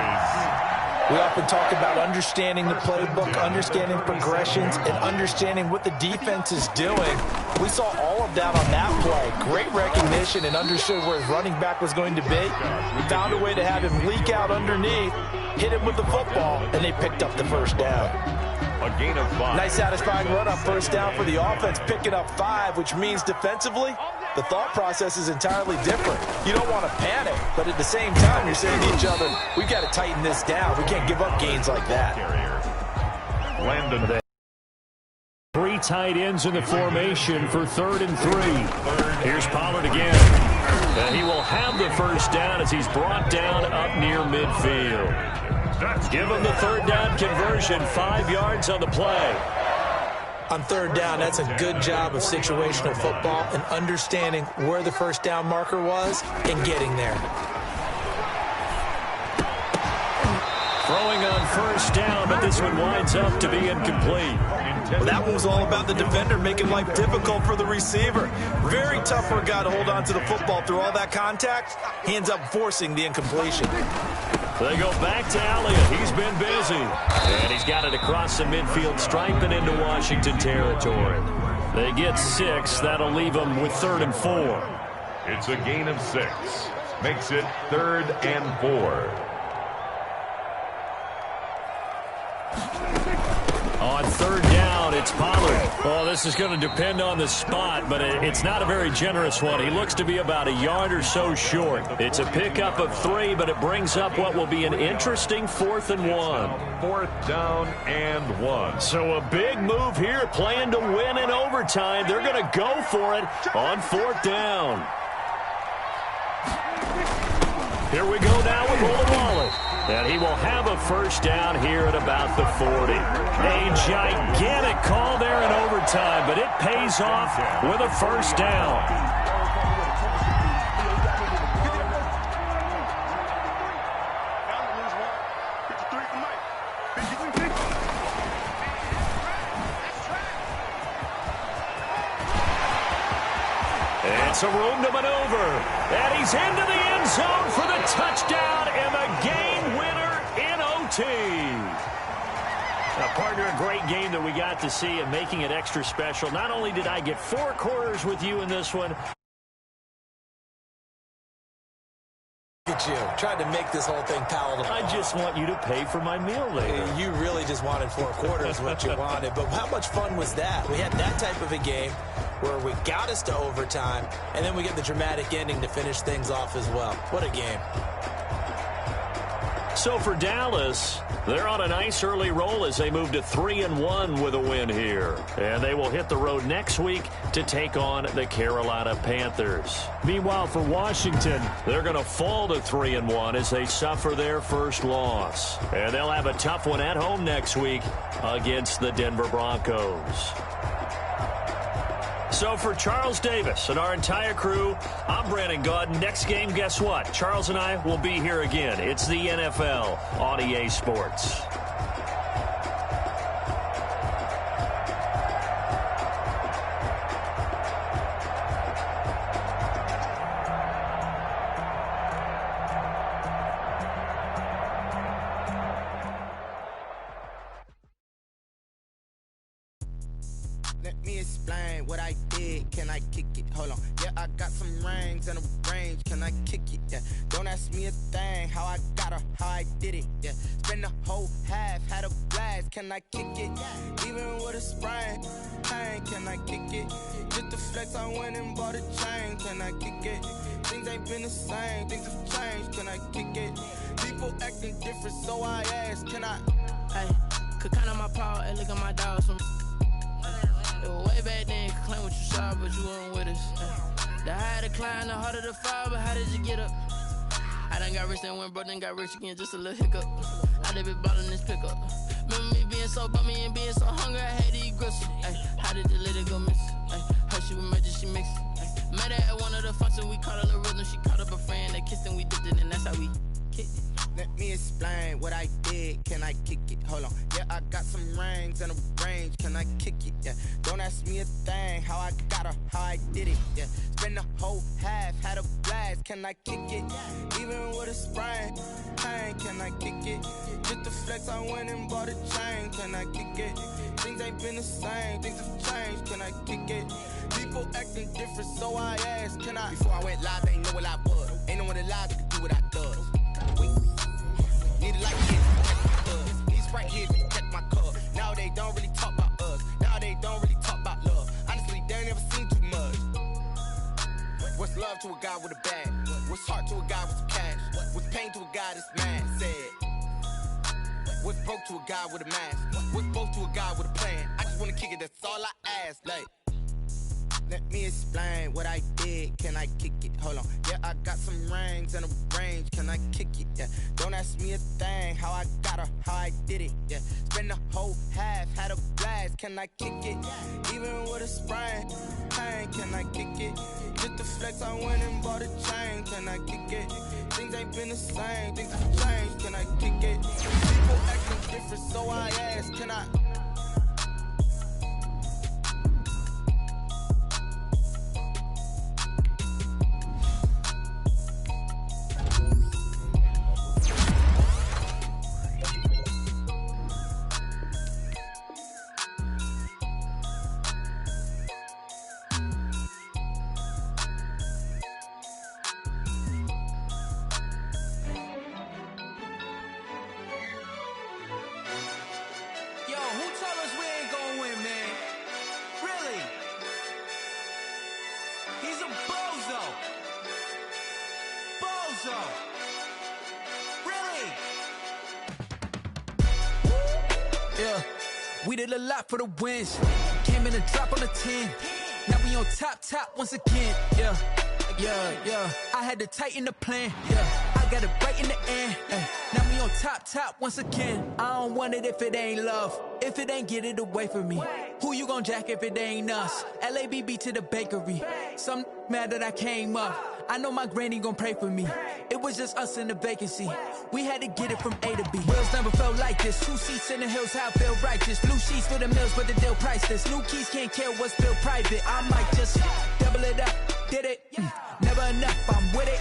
We often talk about understanding the playbook, understanding progressions, and understanding what the defense is doing. We saw all of that on that play. Great recognition and understood where his running back was going to be. Found a way to have him leak out underneath, hit him with the football, and they picked up the 1st down. A gain of 5. Nice satisfying run on 1st down for the offense, picking up 5, which means defensively, the thought process is entirely different. You don't want to panic, but at the same time, you're saying to each other, we've got to tighten this down. We can't give up gains like that. Landon. 3 tight ends in the formation for 3rd and 3. Here's Pollard again. And he will have the 1st down as he's brought down up near midfield. Give him the 3rd down conversion, 5 yards on the play. On 3rd down, that's a good job of situational football and understanding where the 1st down marker was and getting there. Throwing on 1st down, but this one winds up to be incomplete. Well, that one was all about the defender making life difficult for the receiver. Very tough for a guy to hold on to the football through all that contact. He ends up forcing the incompletion. They go back to Elliott. He's been busy. And he's got it across the midfield stripe and into Washington territory. They get 6. That'll leave them with 3rd and 4. It's a gain of 6. Makes it 3rd and 4. On 3rd down, it's Pollard. Well, this is going to depend on the spot, but it's not a very generous one. He looks to be about a yard or so short. It's a pickup of 3, but it brings up what will be an interesting 4th and 1. 4th down and 1. So a big move here, playing to win in overtime. They're going to go for it on 4th down. Here we go now with Wallet. And he will have a 1st down here at about the 40. A gigantic call there in overtime, but it pays off with a 1st down. It's a room to maneuver. And he's into the end zone for the touchdown and the game winner in OT. Partner, a great game that we got to see and making it extra special. Not only did I get 4 quarters with you in this one. Look at you, tried to make this whole thing palatable. I just want you to pay for my meal later. You really just wanted 4 quarters what you wanted. But how much fun was that? We had that type of a game where we got us to overtime, and then we get the dramatic ending to finish things off as well. What a game. So for Dallas, they're on a nice early roll as they move to 3-1 with a win here. And they will hit the road next week to take on the Carolina Panthers. Meanwhile, for Washington, they're going to fall to 3-1 as they suffer their first loss. And they'll have a tough one at home next week against the Denver Broncos. So for Charles Davis and our entire crew, I'm Brandon Gaudin. Next game, guess what? Charles and I will be here again. It's the NFL on EA Sports. Let me explain what I did. Can I kick it? Hold on. Yeah, I got some rings and a range. Can I kick it? Yeah. Don't ask me a thing. How I got her, how I did it. Yeah. Spend the whole half, had a blast. Can I kick it? Even with a sprain. Pain, can I kick it? Just to flex, I went and bought a chain. Can I kick it? Things ain't been the same. Things have changed. Can I kick it? People acting different, so I ask. Can I? Hey. Could count on my power and look at my dogs from. It was way back then, could claim what you saw, but you weren't with us. The higher the climb, the harder the fall, but how did you get up? I done got rich, then went broke, then got rich again, just a little hiccup. I done been ballin' this pickup. Remember me being so bummy and being so hungry, I had to eat gristle. Ay, how did the little go miss? Ay, her she was major, she mixed. Ay, met her at one of the functions, we caught a little rhythm. She caught up a friend, they kissed and we dipped it, and that's how we kicked it. Let me explain what I did. Can I kick it? Hold on. Yeah, I got some rings and a range. Can I kick it? Yeah. Don't ask me a thing. How I got her, how I did it. Yeah. Spend the whole half, had a blast. Can I kick it? Even with a sprain, pain. Can I kick it? Just the flex, I went and bought a chain. Can I kick it? Things ain't been the same. Things have changed. Can I kick it? People acting different, so I asked. Can I? Before I went live, they ain't know what I was. Ain't no one alive that could do what I does. Wait. Need a light here to protect my buzz. Need Sprite here to protect my cup. Now they don't really talk about us. Now they don't really talk about love. Honestly, they ain't never seen too much. What's love to a guy with a bag? What's heart to a guy with some cash? What's pain to a guy that's mad? Said. What's broke to a guy with a mask? What's both to a guy with a plan? I just wanna kick it, that's all I ask. Like, let me explain what I did. Can I kick it? Hold on. Yeah, I got some rings and a range. Can I kick it? Yeah. Don't ask me a thing. How I got her, how I did it. Yeah. Spend the whole half, had a blast. Can I kick it? Even with a sprain, pain. Can I kick it? Just the flex, I went and bought a chain. Can I kick it? Things ain't been the same. Things have changed. Can I kick it? People acting different, so I ask. Can I? We did a lot for the wins. Came in a drop on the 10. Now we on top once again. Yeah. I had to tighten the plan. Yeah. I got it right in the end. Now we on top once again. I don't want it if it ain't love. If it ain't, get it away from me. Who you gon' jack if it ain't us? LABB to the bakery. Some mad that I came up. I know my granny gon' pray for me. It was just us in the vacancy. We had to get it from A to B. Wheels never felt like this. 2 seats in the hills, how I feel righteous. Blue sheets for the mills, but the deal priceless. New keys can't care what's built private. I might just double it up. Did it? Never enough, I'm with it.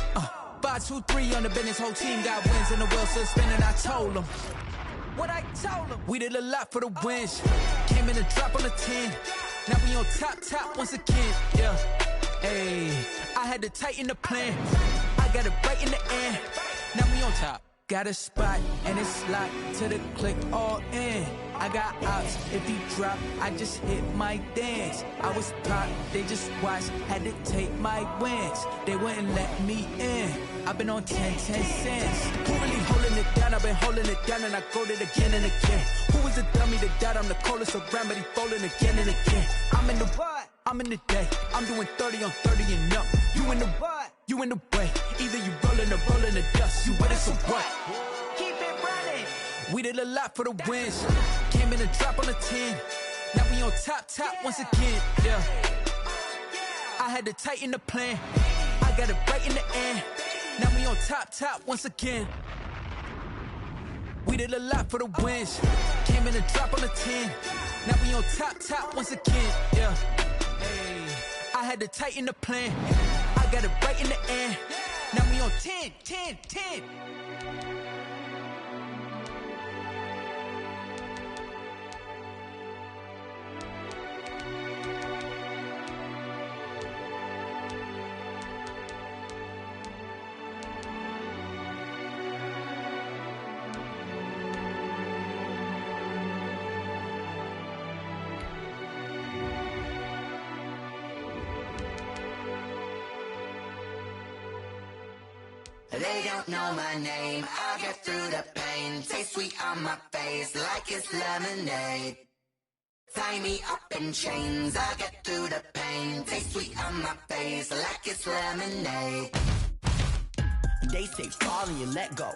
5, 2, 3 on the business. Whole team got wins and the wheels still spinning. I told them what I told them. We did a lot for the wins. Came in a drop on the 10. Now we on top once again. Yeah. Ayy, I had to tighten the plan. I got it right in the end. Now we on top. Got a spot and it's locked to the click all in. I got ops, if he drop, I just hit my dance. I was top, they just watched, had to take my wins. They wouldn't let me in. I've been on 10 cents. Who really holding it down? I've been holding it down and I go it again and again. Who was the dummy that died? I'm the coldest around, but he folding again and again. I'm in the what? I'm in the day. I'm doing 30 on 30 and up. You in the what? You in the way. Either you rolling or rolling the dust. You with it, so what? Keep it running. We did a lot for the wins. Came in a drop on the 10. Now we on top once again. Yeah. I had to tighten the plan. I got it right in the end. Now we on top once again. We did a lot for the wins. Came in a drop on the 10. Now we on top once again. Yeah. I had to tighten the plan. I got it right in the end. Now we on 10. They don't know my name, I'll get through the pain. Taste sweet on my face like it's lemonade. Tie me up in chains, I'll get through the pain. Taste sweet on my face like it's lemonade. They say fall and you let go,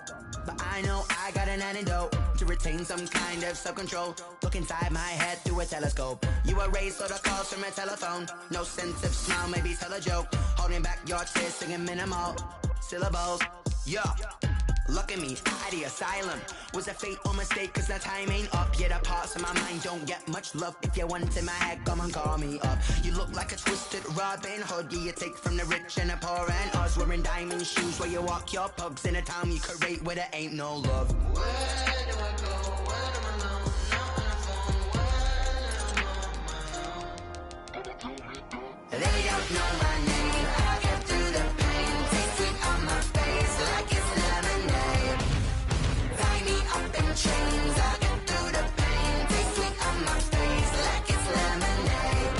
but I know I got an antidote to retain some kind of self-control. Look inside my head through a telescope. You erase all the calls from a telephone. No sense of smile, maybe tell a joke. Holding back your tears, singing minimal syllables. Yeah, look at me, out of the asylum. Was a fate or mistake, cause the time ain't up. Yet the parts of my mind don't get much love. If you want in my head, come and call me up. You look like a twisted Robin Hood. Yeah, you take from the rich and the poor and us. Wearing diamond shoes where you walk your pugs. In a town you create where there ain't no love. Where do I go? When I'm alone? Not on the phone. When I'm on my own. They don't know my name. I get through the pain. Taste sweet on my face like it's lemonade. Tie me up in chains. I get through the pain. Taste sweet on my face like it's lemonade.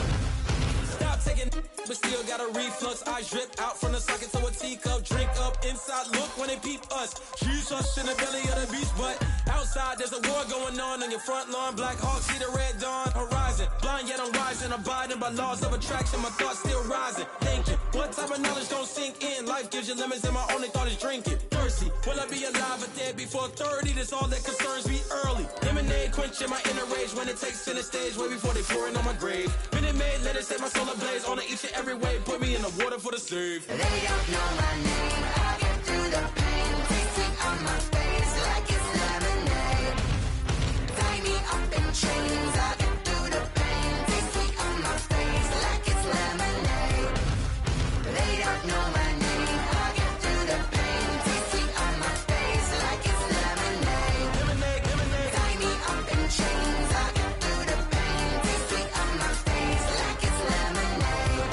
Stop taking, but still got a reflux. I drip out from the socket to a teacup. Drink up inside, look when they peep us. Shoes us in the belly of the beast, but outside there's a war going on your front lawn. Black Hawk, see the red dawn horizon. Blind yet I'm rising, abiding by laws of attraction. My thoughts still rising. Thinking, what type of knowledge don't sink in? Life gives you lemons and my only thought is drinking. Thirsty, will I be alive or dead before 30? That's all that concerns me early. Lemonade quenching my inner rage when it takes center stage way before they pour it on my grave. Minute Maid, let it set my soul ablaze on each and every way. Put me in the water for the save. They don't know my name. I get through the pain. Taste sweet on my face like it's lemonade. Tie me up in chains. I get through the pain. Taste sweet on my face like it's lemonade. They don't know my name. I get through the pain. Taste sweet on my face like it's lemonade. Lemonade, lemonade. Tie me up in chains. I get through the pain. Taste sweet on my face like it's lemonade.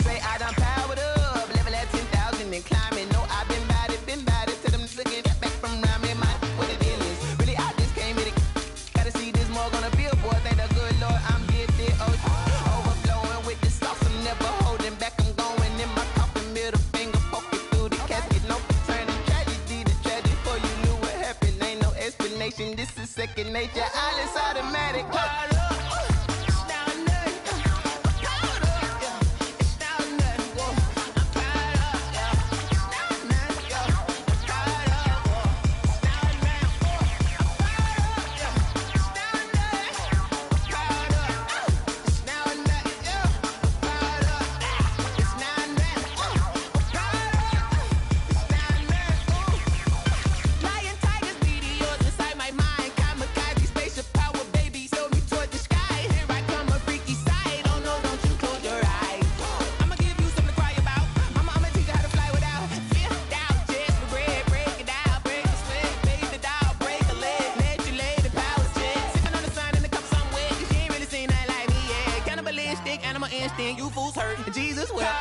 Say I done powered up, level at 10,000 and climbing. No, I've been bad it to them looking back from around me. My what it is, really I just came in it. Gotta see this more gonna be a boy. Thank the good Lord, I'm gifted. Oh, overflowing with the sauce, I'm never holding back. I'm going in my coffin, middle finger poking through the casket. No turning tragedy to tragedy. Before you knew what happened, ain't no explanation. This is second nature. All is automatic. Lion, tigers, meteors inside my mind. Kamikaze, spaceship power, baby, sold me toward the sky. Here I come, a freaky side. Oh no, don't you close your eyes. I'ma give you something to cry about. I'ma teach you how to fly without fear, doubt, just regret. Break it out, break the sweat, bathe the doll, break a leg, let you lay the power check. Sipping on the sun in the cup somewhere, 'cause you ain't really seen nothing like me yet. Cannibalistic, animal instinct, you fools hurt. Jesus wept.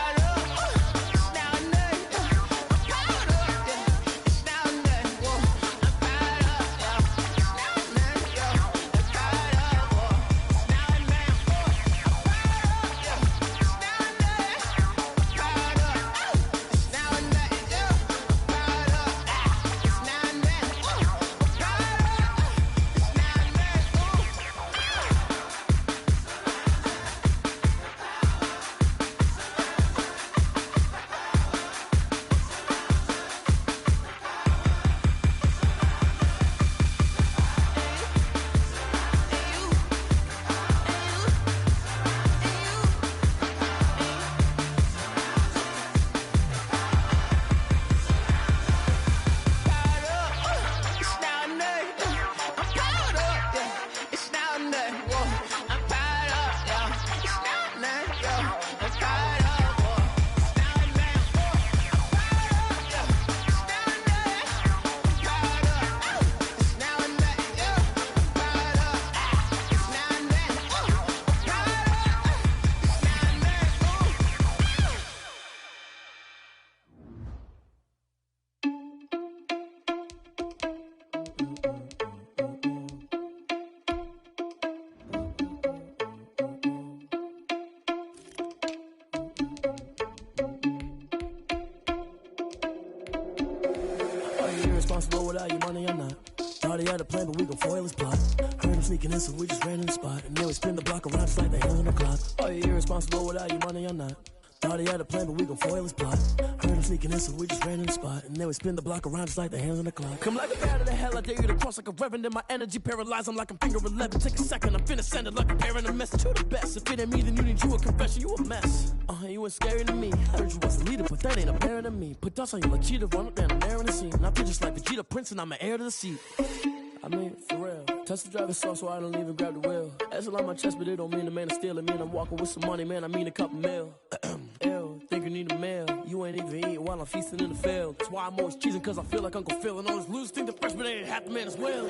irresponsible without your money or not. Thought he had a plan, but we gon' foil his plot. Heard him sneaking in, so we just ran in the spot. And then we spin the block around just like the hands on the clock. Are you irresponsible without your money or not? Thought he had a plan, but we gon' foil his plot. Heard him sneaking in, so we just ran in the spot. And then we spin the block around just like the hands on the clock. Come like a bat of the hell, I dare you to cross like a reverend. In my energy paralyzed, I'm like I'm finger 11. Take a second, I'm finna send it like a parent a message to the best. If it ain't me, then you need you a confession, you a mess. You ain't scary to me. Heard you was a leader, but that ain't apparent to me. Put dust on you like cheetah, run up down I'm there in the scene. And I feel just like Vegeta Prince, and I'm an heir to the seat. I mean, for real. Touch the driver's soft, so I don't even grab the wheel. That's on my chest, but it don't mean the man is stealing. Mean I'm walking with some money, man, I mean a couple mil. Ew, think you need a meal. You ain't even eating while I'm feasting in the field. That's why I'm always cheesing, cause I feel like Uncle Phil. And all this losers think the freshman ain't half the man as well.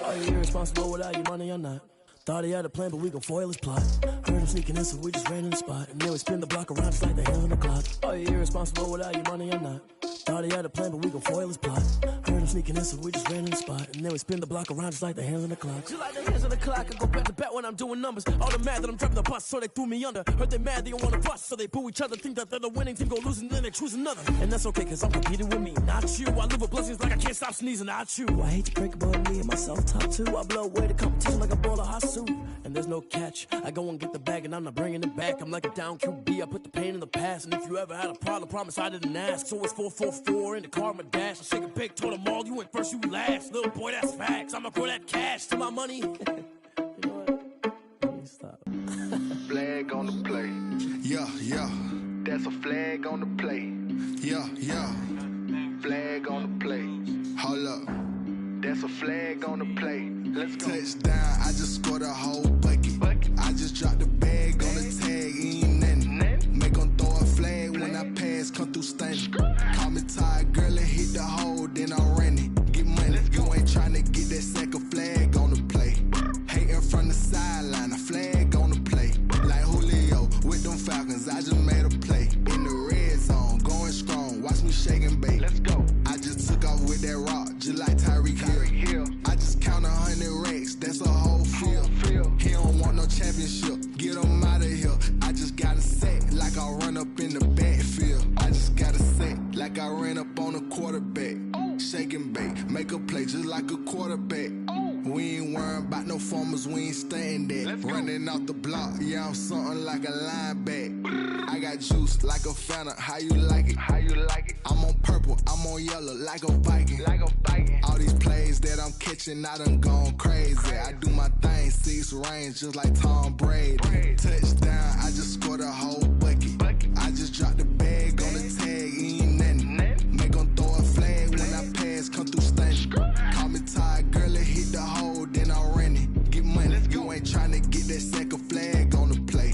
Are you irresponsible without your money or not? Thought he had a plan, but we gon' foil his plot. Heard him sneaking in, so we just ran in the spot. And then we spin the block around just like the hands on the clock. Are you irresponsible without your money or not? Thought he had a plan, but we gon' foil his plot. Heard him sneaking in, so we just ran in the spot. And then we spin the block around just like the hands on the clock. Just like the hands on the clock, I go back to back when I'm doing numbers. All the mad that I'm driving the bus, so they threw me under. Heard they mad, they don't wanna bust, so they boo each other. Think that they're the winning team, go losing, then they choose another. And that's okay, cause I'm competing with me, not you. I live with blessings like I can't stop sneezing, not you. I hate to break it, but me and myself top two. I blow away the competition like a ball of hot soup. And there's no catch. I go and get the bag and I'm not bringing it back. I'm like a down QB, I put the pain in the past. And if you ever had a problem, promise I didn't ask. So it's 444 in the car, my dash. I shake a big, told them all, you went first, you last. Little boy, that's facts. I'ma throw that cash to my money. You know what? Let me stop. Flag on the play. Yeah, yeah. That's a flag on the play. Yeah, yeah. Flag on the play. Hold up. That's a flag on the play. Let's go. Touchdown, I just scored a whole bucket. I just dropped the bag on the tag, ain't nothing. Make them throw a flag when I pass, come through stunning. Call me tired, girl, and hit the hole, then I'm running. Get money, you ain't tryna get that second flag on the play. Hating from the sideline, a flag on the play. Like Julio with them Falcons, I just made a play. In the red zone, going strong, watch me shake and bake. Let's go. I just took off with that rock, just like Tyreek Hill. I just count 100 racks, that's a whole field. He don't want no championship, get him out of here. I just got a set, like I run up in the backfield. I just got a set, like I ran up on a quarterback. Shake and bake, make a play just like a quarterback. We ain't worrying about no formers, we ain't staying there. Running off the block, yeah, I'm something like a linebacker. I got juice like a Fanta, how you like it? How you like it? I'm on purple, I'm on yellow, like a Viking. Like a Viking. All these plays that I'm catching, I done gone crazy. I do my thing, 6 range, just like Tom Brady. Touchdown, I just scored a whole bucket. I just dropped the bag on the tag, ain't nothing. Make them throw a flag when I pass, come through stunning. Call me tired, girl, and hit the hole, then I'm running. Get money, you ain't tryna get that second flag on the play.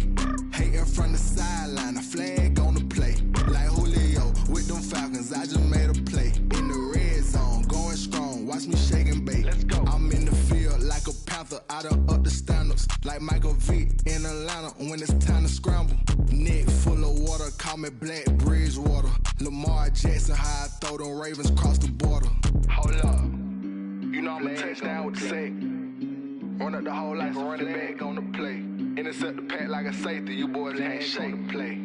Hating from the sideline, a flag on the play. Like Julio with them Falcons, I just made a play. In the red zone, going strong, watch me shake and bake. Let's go. I'm in the field like a panther, I done up the standards. Like Michael Vick in Atlanta when it's time to scramble. Neck full of water, call me Black Bridgewater. Lamar Jackson, how I throw them Ravens cross the border. Hold up. You know I'm a touchdown with the sack. Run up the whole like a running back on the play. Intercept the pack like a safety, you boys ain't shake the play.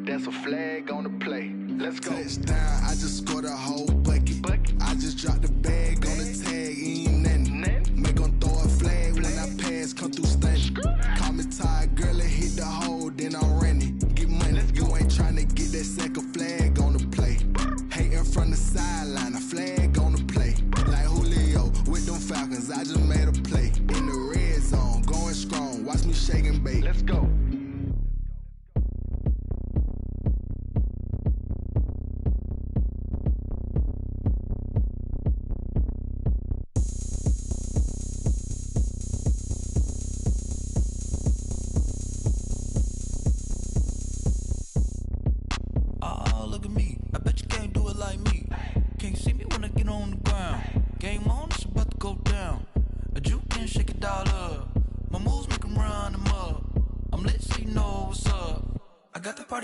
That's a flag on the play. Let's go. Touchdown, I just scored a whole bucket. I just dropped the bag on the tag, ain't nothing. Make them throw a flag when I pass, come through stunning. Call me tired, girl, and hit the hole, then I'm running. Get money, you ain't tryna get that second flag on the play. Hating from the sideline, a flag on the play. Like Julio with them Falcons, I just made a play. In the red zone, going strong, watch me shake and bake. Let's go.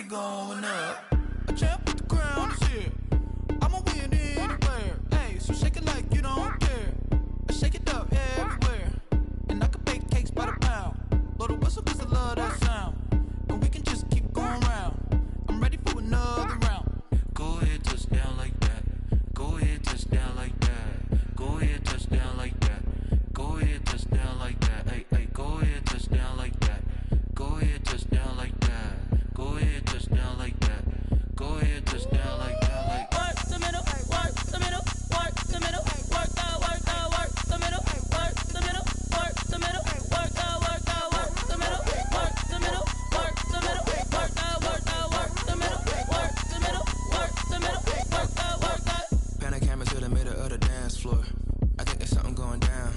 Going up, a champ with the crown is here. I'ma win anywhere. Hey, so shake it like you don't care. I shake it up everywhere, and I can bake cakes by the pound. Blow the whistle 'cause I love that sound, and we can just keep going round. I'm ready for another round. Go ahead, touch down like that. Go ahead, touch touchdown like that. Go ahead, touchdown like that. Hey, hey, go ahead, touchdown like that. Go ahead, touchdown like that. Go ahead, touchdown like that. Go ahead, touchdown like that. Like work the middle, work the middle, work the middle, work the middle, work the middle, work the middle, work the middle, work the middle, work the middle, work the middle, work the middle, work the middle, work the. Pan a camera to the middle of the dance floor. I think there's something going down.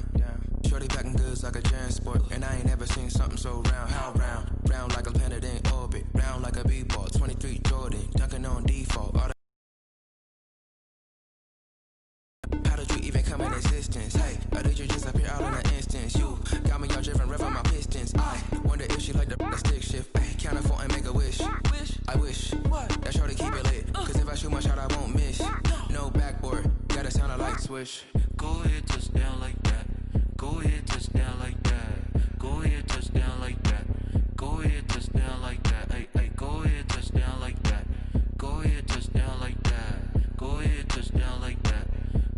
Shorty packing goods like a transport, and I ain't never seen something so round. How round? Round like a planet in orbit, round like a b-ball. 23 Jordan, dunking on default. How did you even come in existence? Hey, or did you just appear out in an instance? You got me all driven, revving my pistons. I wonder if she like the stick shift. Hey, count it 4 and make a wish. I wish that shorty keep it lit, cause if I shoot my shot, I won't miss. No backboard, gotta sound a light switch. go ahead, touchdown like that. Go ahead, touchdown like that. Go ahead, touchdown like that. Go ahead, touchdown like that. Hey, hey, go ahead, touchdown like that. Go ahead, touchdown like that. Go ahead, touchdown like that.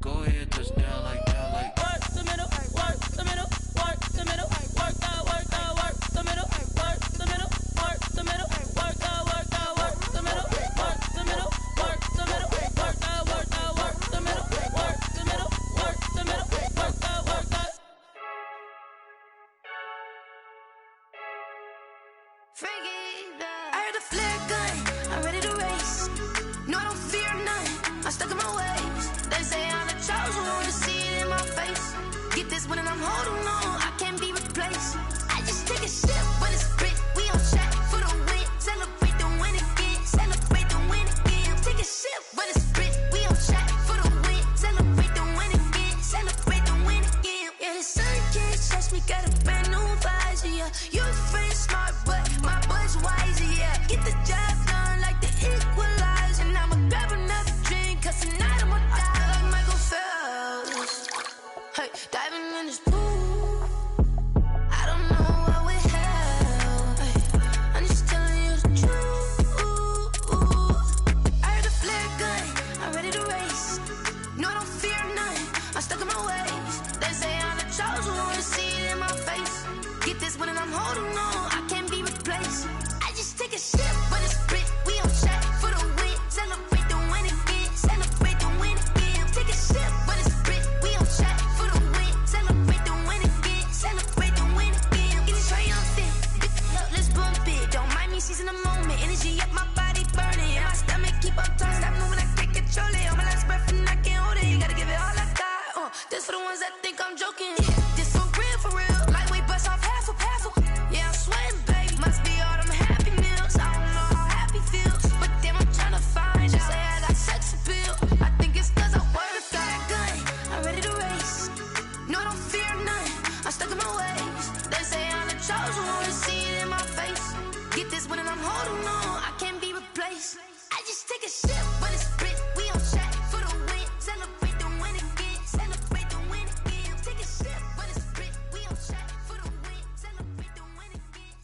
Go ahead, touchdown like that. Like work the middle, work the middle, work the middle, work the middle, work the middle, work the middle, work the middle, work the middle, work the middle, work the middle, work the middle, work the middle, work the middle, work the. I heard a flare gun, I'm ready to race. No, I don't fear none, I'm stuck in my ways. They say I'm the chosen one, to see it in my face. Get this one and I'm holding on, I can't be replaced. I just take a sip when it's sprit, we on track for the win. Celebrate the win again, celebrate the win again. Take a sip when it's sprit, we on track for the win. Celebrate the win again, celebrate the win again. Yeah, the sun can't touch me, got a brand new visor, yeah. You're a friend smart, but my boy's wiser, yeah. Get the job done like the equalizer. And I'ma grab another drink, cause tonight I'ma die like Michael Phelps. Hey, diving in this pool, I don't know what we have. Hey, I'm just telling you the truth. I heard a flare gun, I'm ready to race. No, I don't fear none, I'm stuck in my ways. They say I'm the chosen one, to see it in my face. Get this one and I'm holding on, I can't be replaced. I just take a sip when it's sprit, we on track for the win. Celebrate the win again, celebrate the win again. Take a sip when it's sprit, we on track for the win. Celebrate the win again, celebrate the win again. Get it triumphant, let's bump it. Don't mind me seizing the moment, energy up my body burning. And my stomach keep on turning, stop moving, I can't control it. On my last breath and I can't hold it, you gotta give it all I got. This for the ones that think I'm joking. This for real, lightweight bust off half a. Yeah, I'm sweating, baby. Must be all them happy meals. I don't know how happy feels, but damn, I'm trying to find out. Say I got sex appeal. I think it's cause I wear a fat gun. I'm ready to race. No, I don't fear none, I'm stuck in my ways. They say I'm the chosen one, to see it in my face. Get this one and I'm holding on, I can't be replaced. I just take a sip when it's sprit, we on track for the win. Celebrate the win again, celebrate the win again. Take a sip when it's sprit, we on track for the win. Celebrate the win again.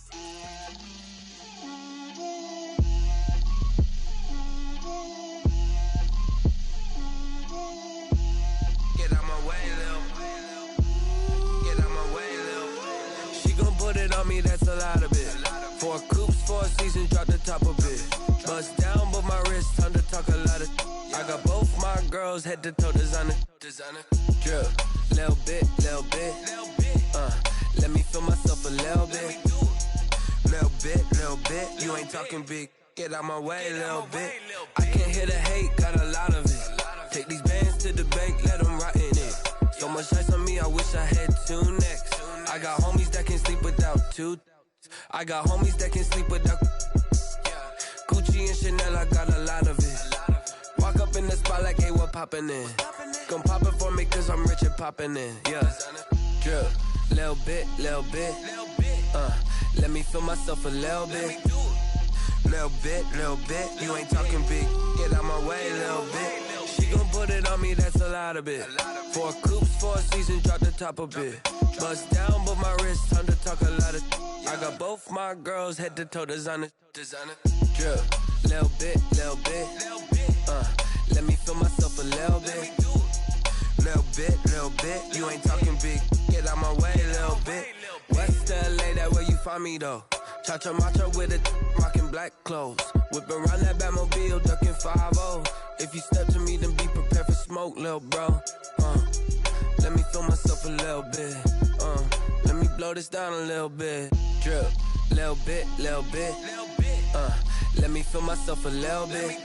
Get out my way, Lil. Get out my way, Lil. She gon' put it on me, that's a lot of it. 4 coops, 4 seasons, drop the top of it. Bust down, but my wrist, time to talk a lot of. I got both my girls, head to toe designer. Drip, little bit. Let me feel myself a little bit. Little bit. You ain't talking big. Get out my way, little bit. I can't hear the hate, got a lot of it. Take these bands to the bank, let them rot in it. So much ice on me, I wish I had 2 necks. I got homies that can sleep without 2. I got homies that can sleep without. Gucci and Chanel, I got a lot of it. Walk up in the spot like, hey, what poppin' in? Gon' pop it for me, cause I'm rich and poppin' in. Yeah, drip, little bit. Let me feel myself a little bit. Little bit. You ain't talking big. Get out my way, little bit. She gon' put it on me, that's a lot of it. 4 coops, 4 seasons, drop the top a bit. Bust down, but my wrist, time to talk a lot of. I got both my girls, head to toe designer. Drip, little bit. Let me feel myself a little bit. little bit. You ain't talking big, get out my way, little bit. West LA, that where you find me though. Cha-cha macho with a rockin' black clothes. Whip around that Batmobile, ducking 5-0. If you step to me, then be prepared for smoke, little bro. Let me feel myself a little bit. Let me blow this down a little bit. Drip, little bit, little bit. Let me feel myself a little bit.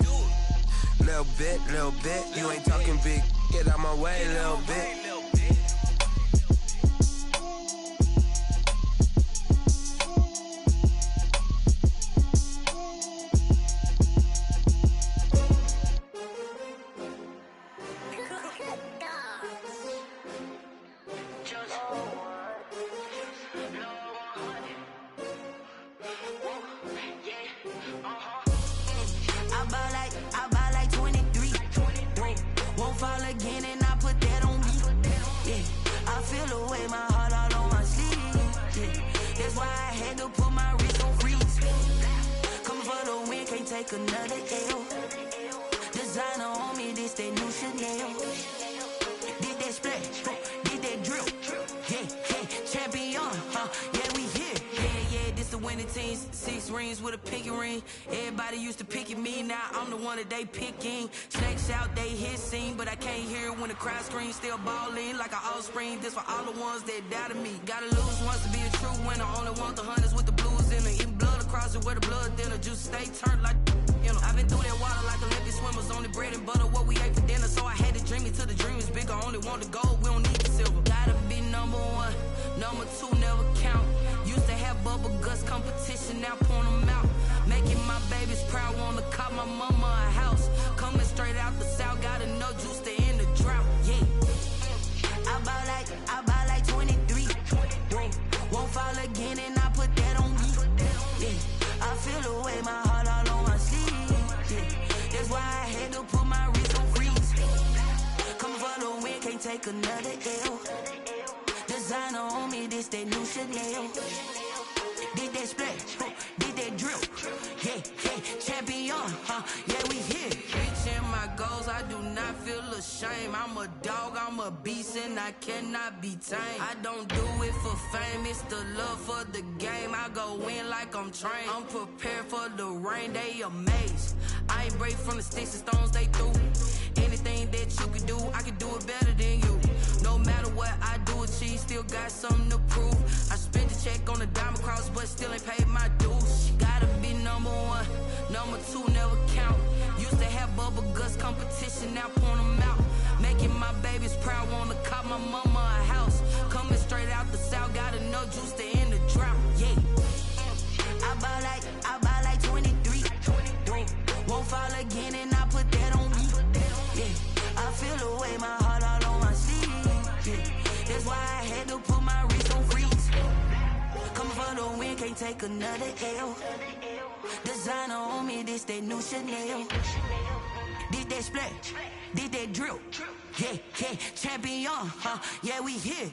Little bit, little bit. You ain't talking big, get out my way, little bit. I buy like 23. Won't fall again and I put that on me. Yeah, I feel away my heart all on my sleeve. Yeah, that's why I had to put my wrist on freeze. Coming for the win, can't take another L. Designer on me, this that new Chanel. Did that splash, did that drill. Yeah, champion, yeah, we here. Yeah, this the winning team. 6 rings with a pinky ring. Everybody used to pick at me, now I'm the one that they picking. Snakes out, they hit scene, but I can't hear it when the crowd screams. Still balling like an offspring. This for all the ones that doubted me. Gotta lose once to be a true winner. Only want the hunters with the blues in it. Eating blood across it where the blood dinner. Juice stay turned like, you know. I've been through that water like Olympic swimmers. Only bread and butter, what we ate for dinner. So I had to dream it till the dream is bigger. Only want the gold, we don't need the silver. Gotta be number 1, number 2 never count. Used to have bubble guts competition, now point them out. Making my babies proud, wanna cop my mama a house. Coming straight out the south, gotta know juice to end the drought. Yeah, I buy like 23. Won't fall again and I put that on me. Yeah, I feel away my heart all on my sleeve. Yeah, that's why I had to put my wrist on freeze. Coming for the win, can't take another L. Designer on me, this that new Chanel. Did that splash, did that drill. Yeah, champion, yeah, we here. Reaching my goals, I do not feel ashamed. I'm a dog, I'm a beast, and I cannot be tamed. I don't do it for fame, it's the love for the game. I go in like I'm trained. I'm prepared for the rain, they amazed. I ain't break from the sticks and stones they threw. Anything that you could do, I could do it better than you. No matter what I do, achieve, still got something to prove. I spent the check on the diamond cross, but still ain't paid my dues. Gotta be number 1, number 2 never count. Used to have bubble guts competition, now point them out. Making my babies proud, wanna cop my mama a house. Coming straight out the south, gotta know juice to end the drought. Yeah, I buy like 23. Won't fall again and I put that on me. Yeah, I feel away my heart all on my sleeve. Yeah, that's why I had to put my wrist on freeze. Coming for the win, can't take another L. Designer on me, this that new Chanel. Did that splash, did that drill. Yeah, champion, yeah, we here.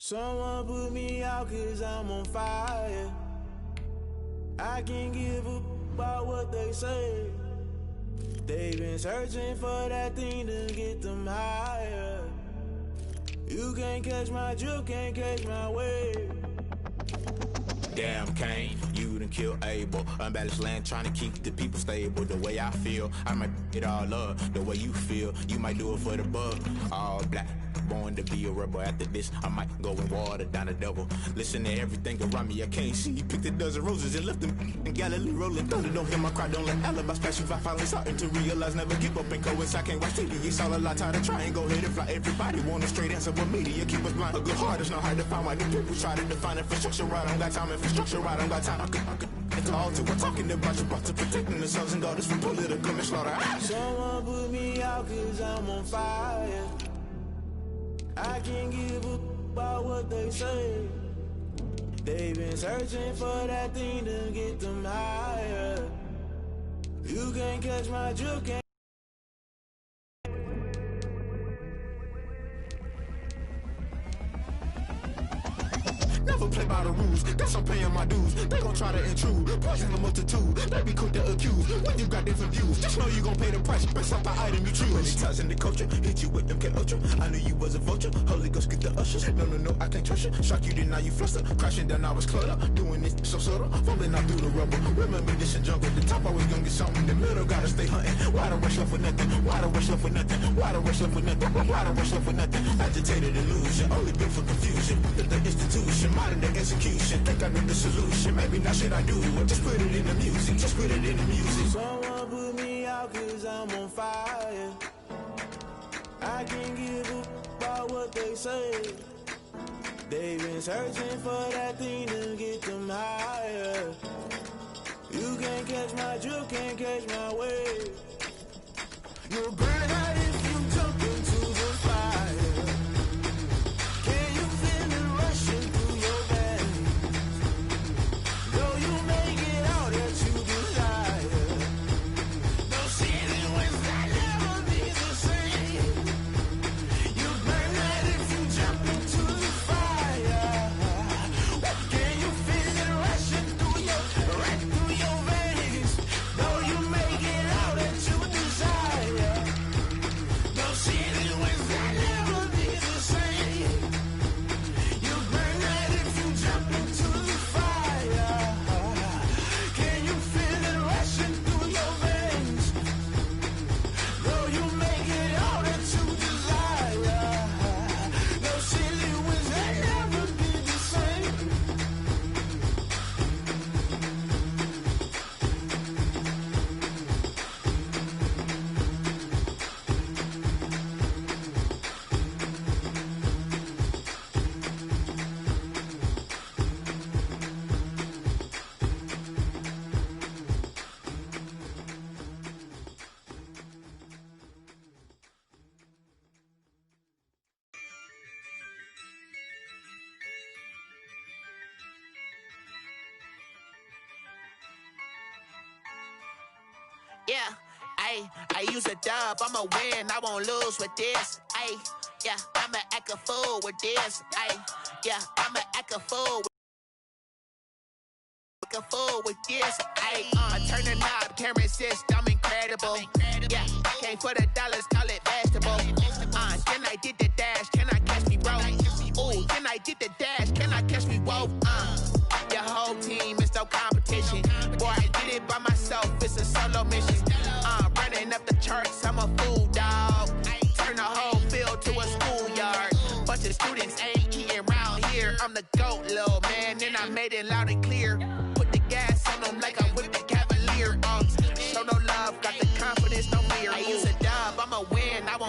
Someone put me out 'cause I'm on fire. I can't give up about what they say. They've been searching for that thing to get them higher. You can't catch my drift, can't catch my wave. Damn, Kane, you done killed Abel. Unbalanced land, trying to keep the people stable. The way I feel, I might get all up. The way you feel, you might do it for the bug. All black, born to be a rebel. After this, I might go and water down the devil. Listen to everything around me, I can't see. Picked a dozen roses and left them in Galilee rolling thunder. Don't hear my cry, don't let alibis pass you. I finally starting to realize, never give up and coincide. Can't watch TV, it's all a lot. Tired of trying, go ahead and fly. Everybody want a straight answer, but media keep us blind. A good heart is not hard to find. Why the people try to define infrastructure right? I don't got time, infrastructure right, I don't got time. I could call to. We're talking about you, about to protecting the sons and daughters from political manslaughter. Someone put me out 'cause I'm on fire. I can't give up about what they say. They've been searching for that thing to get them higher. You can't catch my drift, can't. Never play by the rules, guess I'm paying my dues. They gon' try to intrude, poison the multitude. They be quick to accuse, when you got different views. Just know you gon' pay the price, based off the item you choose. Many times in the culture, hit you with them can ultra. I knew you was a vulture, Holy Ghost get the ushers. No, I can't trust you. Shock you, then now you fluster. Crashing down, I was cluttered. Doing this so subtle, falling out through the rubble. Remember this in jungle, the top always gonna get something. The middle gotta stay hunting. Why the rush left for nothing? Why the rush left for nothing? Why the rush left for nothing? Why the rush left for nothing? Agitated illusion, only built for confusion. The institution, modern day execution. Think I know the solution. Maybe not shit I do. Just put it in the music. Just put it in the music. Someone put me out 'cause I'm on fire. I can't give up about what they say. They've been searching for that thing to get them higher. You can't catch my drift, can't catch my wave. You'll burn out if you jump into the fire. Can you feel it rushing through your veins? Though you make it out that you desire. No ceiling wins that never be the same. You burn out if you jump into the fire. Can you feel it rushing through your veins? Though you make it out that you desire. No ceiling wins that never be the same. You burn out if you jump into the fire. Can you feel it rushing through your veins? Though you make it out that you desire. No ceiling wins that never be the same. Yeah, I use a dub, I'ma win, I won't lose with this. Yeah, I'ma act a fool with this. Yeah, I'ma act a fool with this. I turn the knob, camera assist, I'm incredible. Yeah, came for the dollars, call it vegetable. Then I did the dash, can I catch me, bro? Ooh, then I did the dash, can I catch me, whoa? Your whole team is no competition. Boy, I did it by myself, it's a solo mission. Running up the charts, I'm a fool, dog. Turn the whole field to a schoolyard. Bunch of students ain't eating round here. I'm the GOAT, little man, and I made it loud.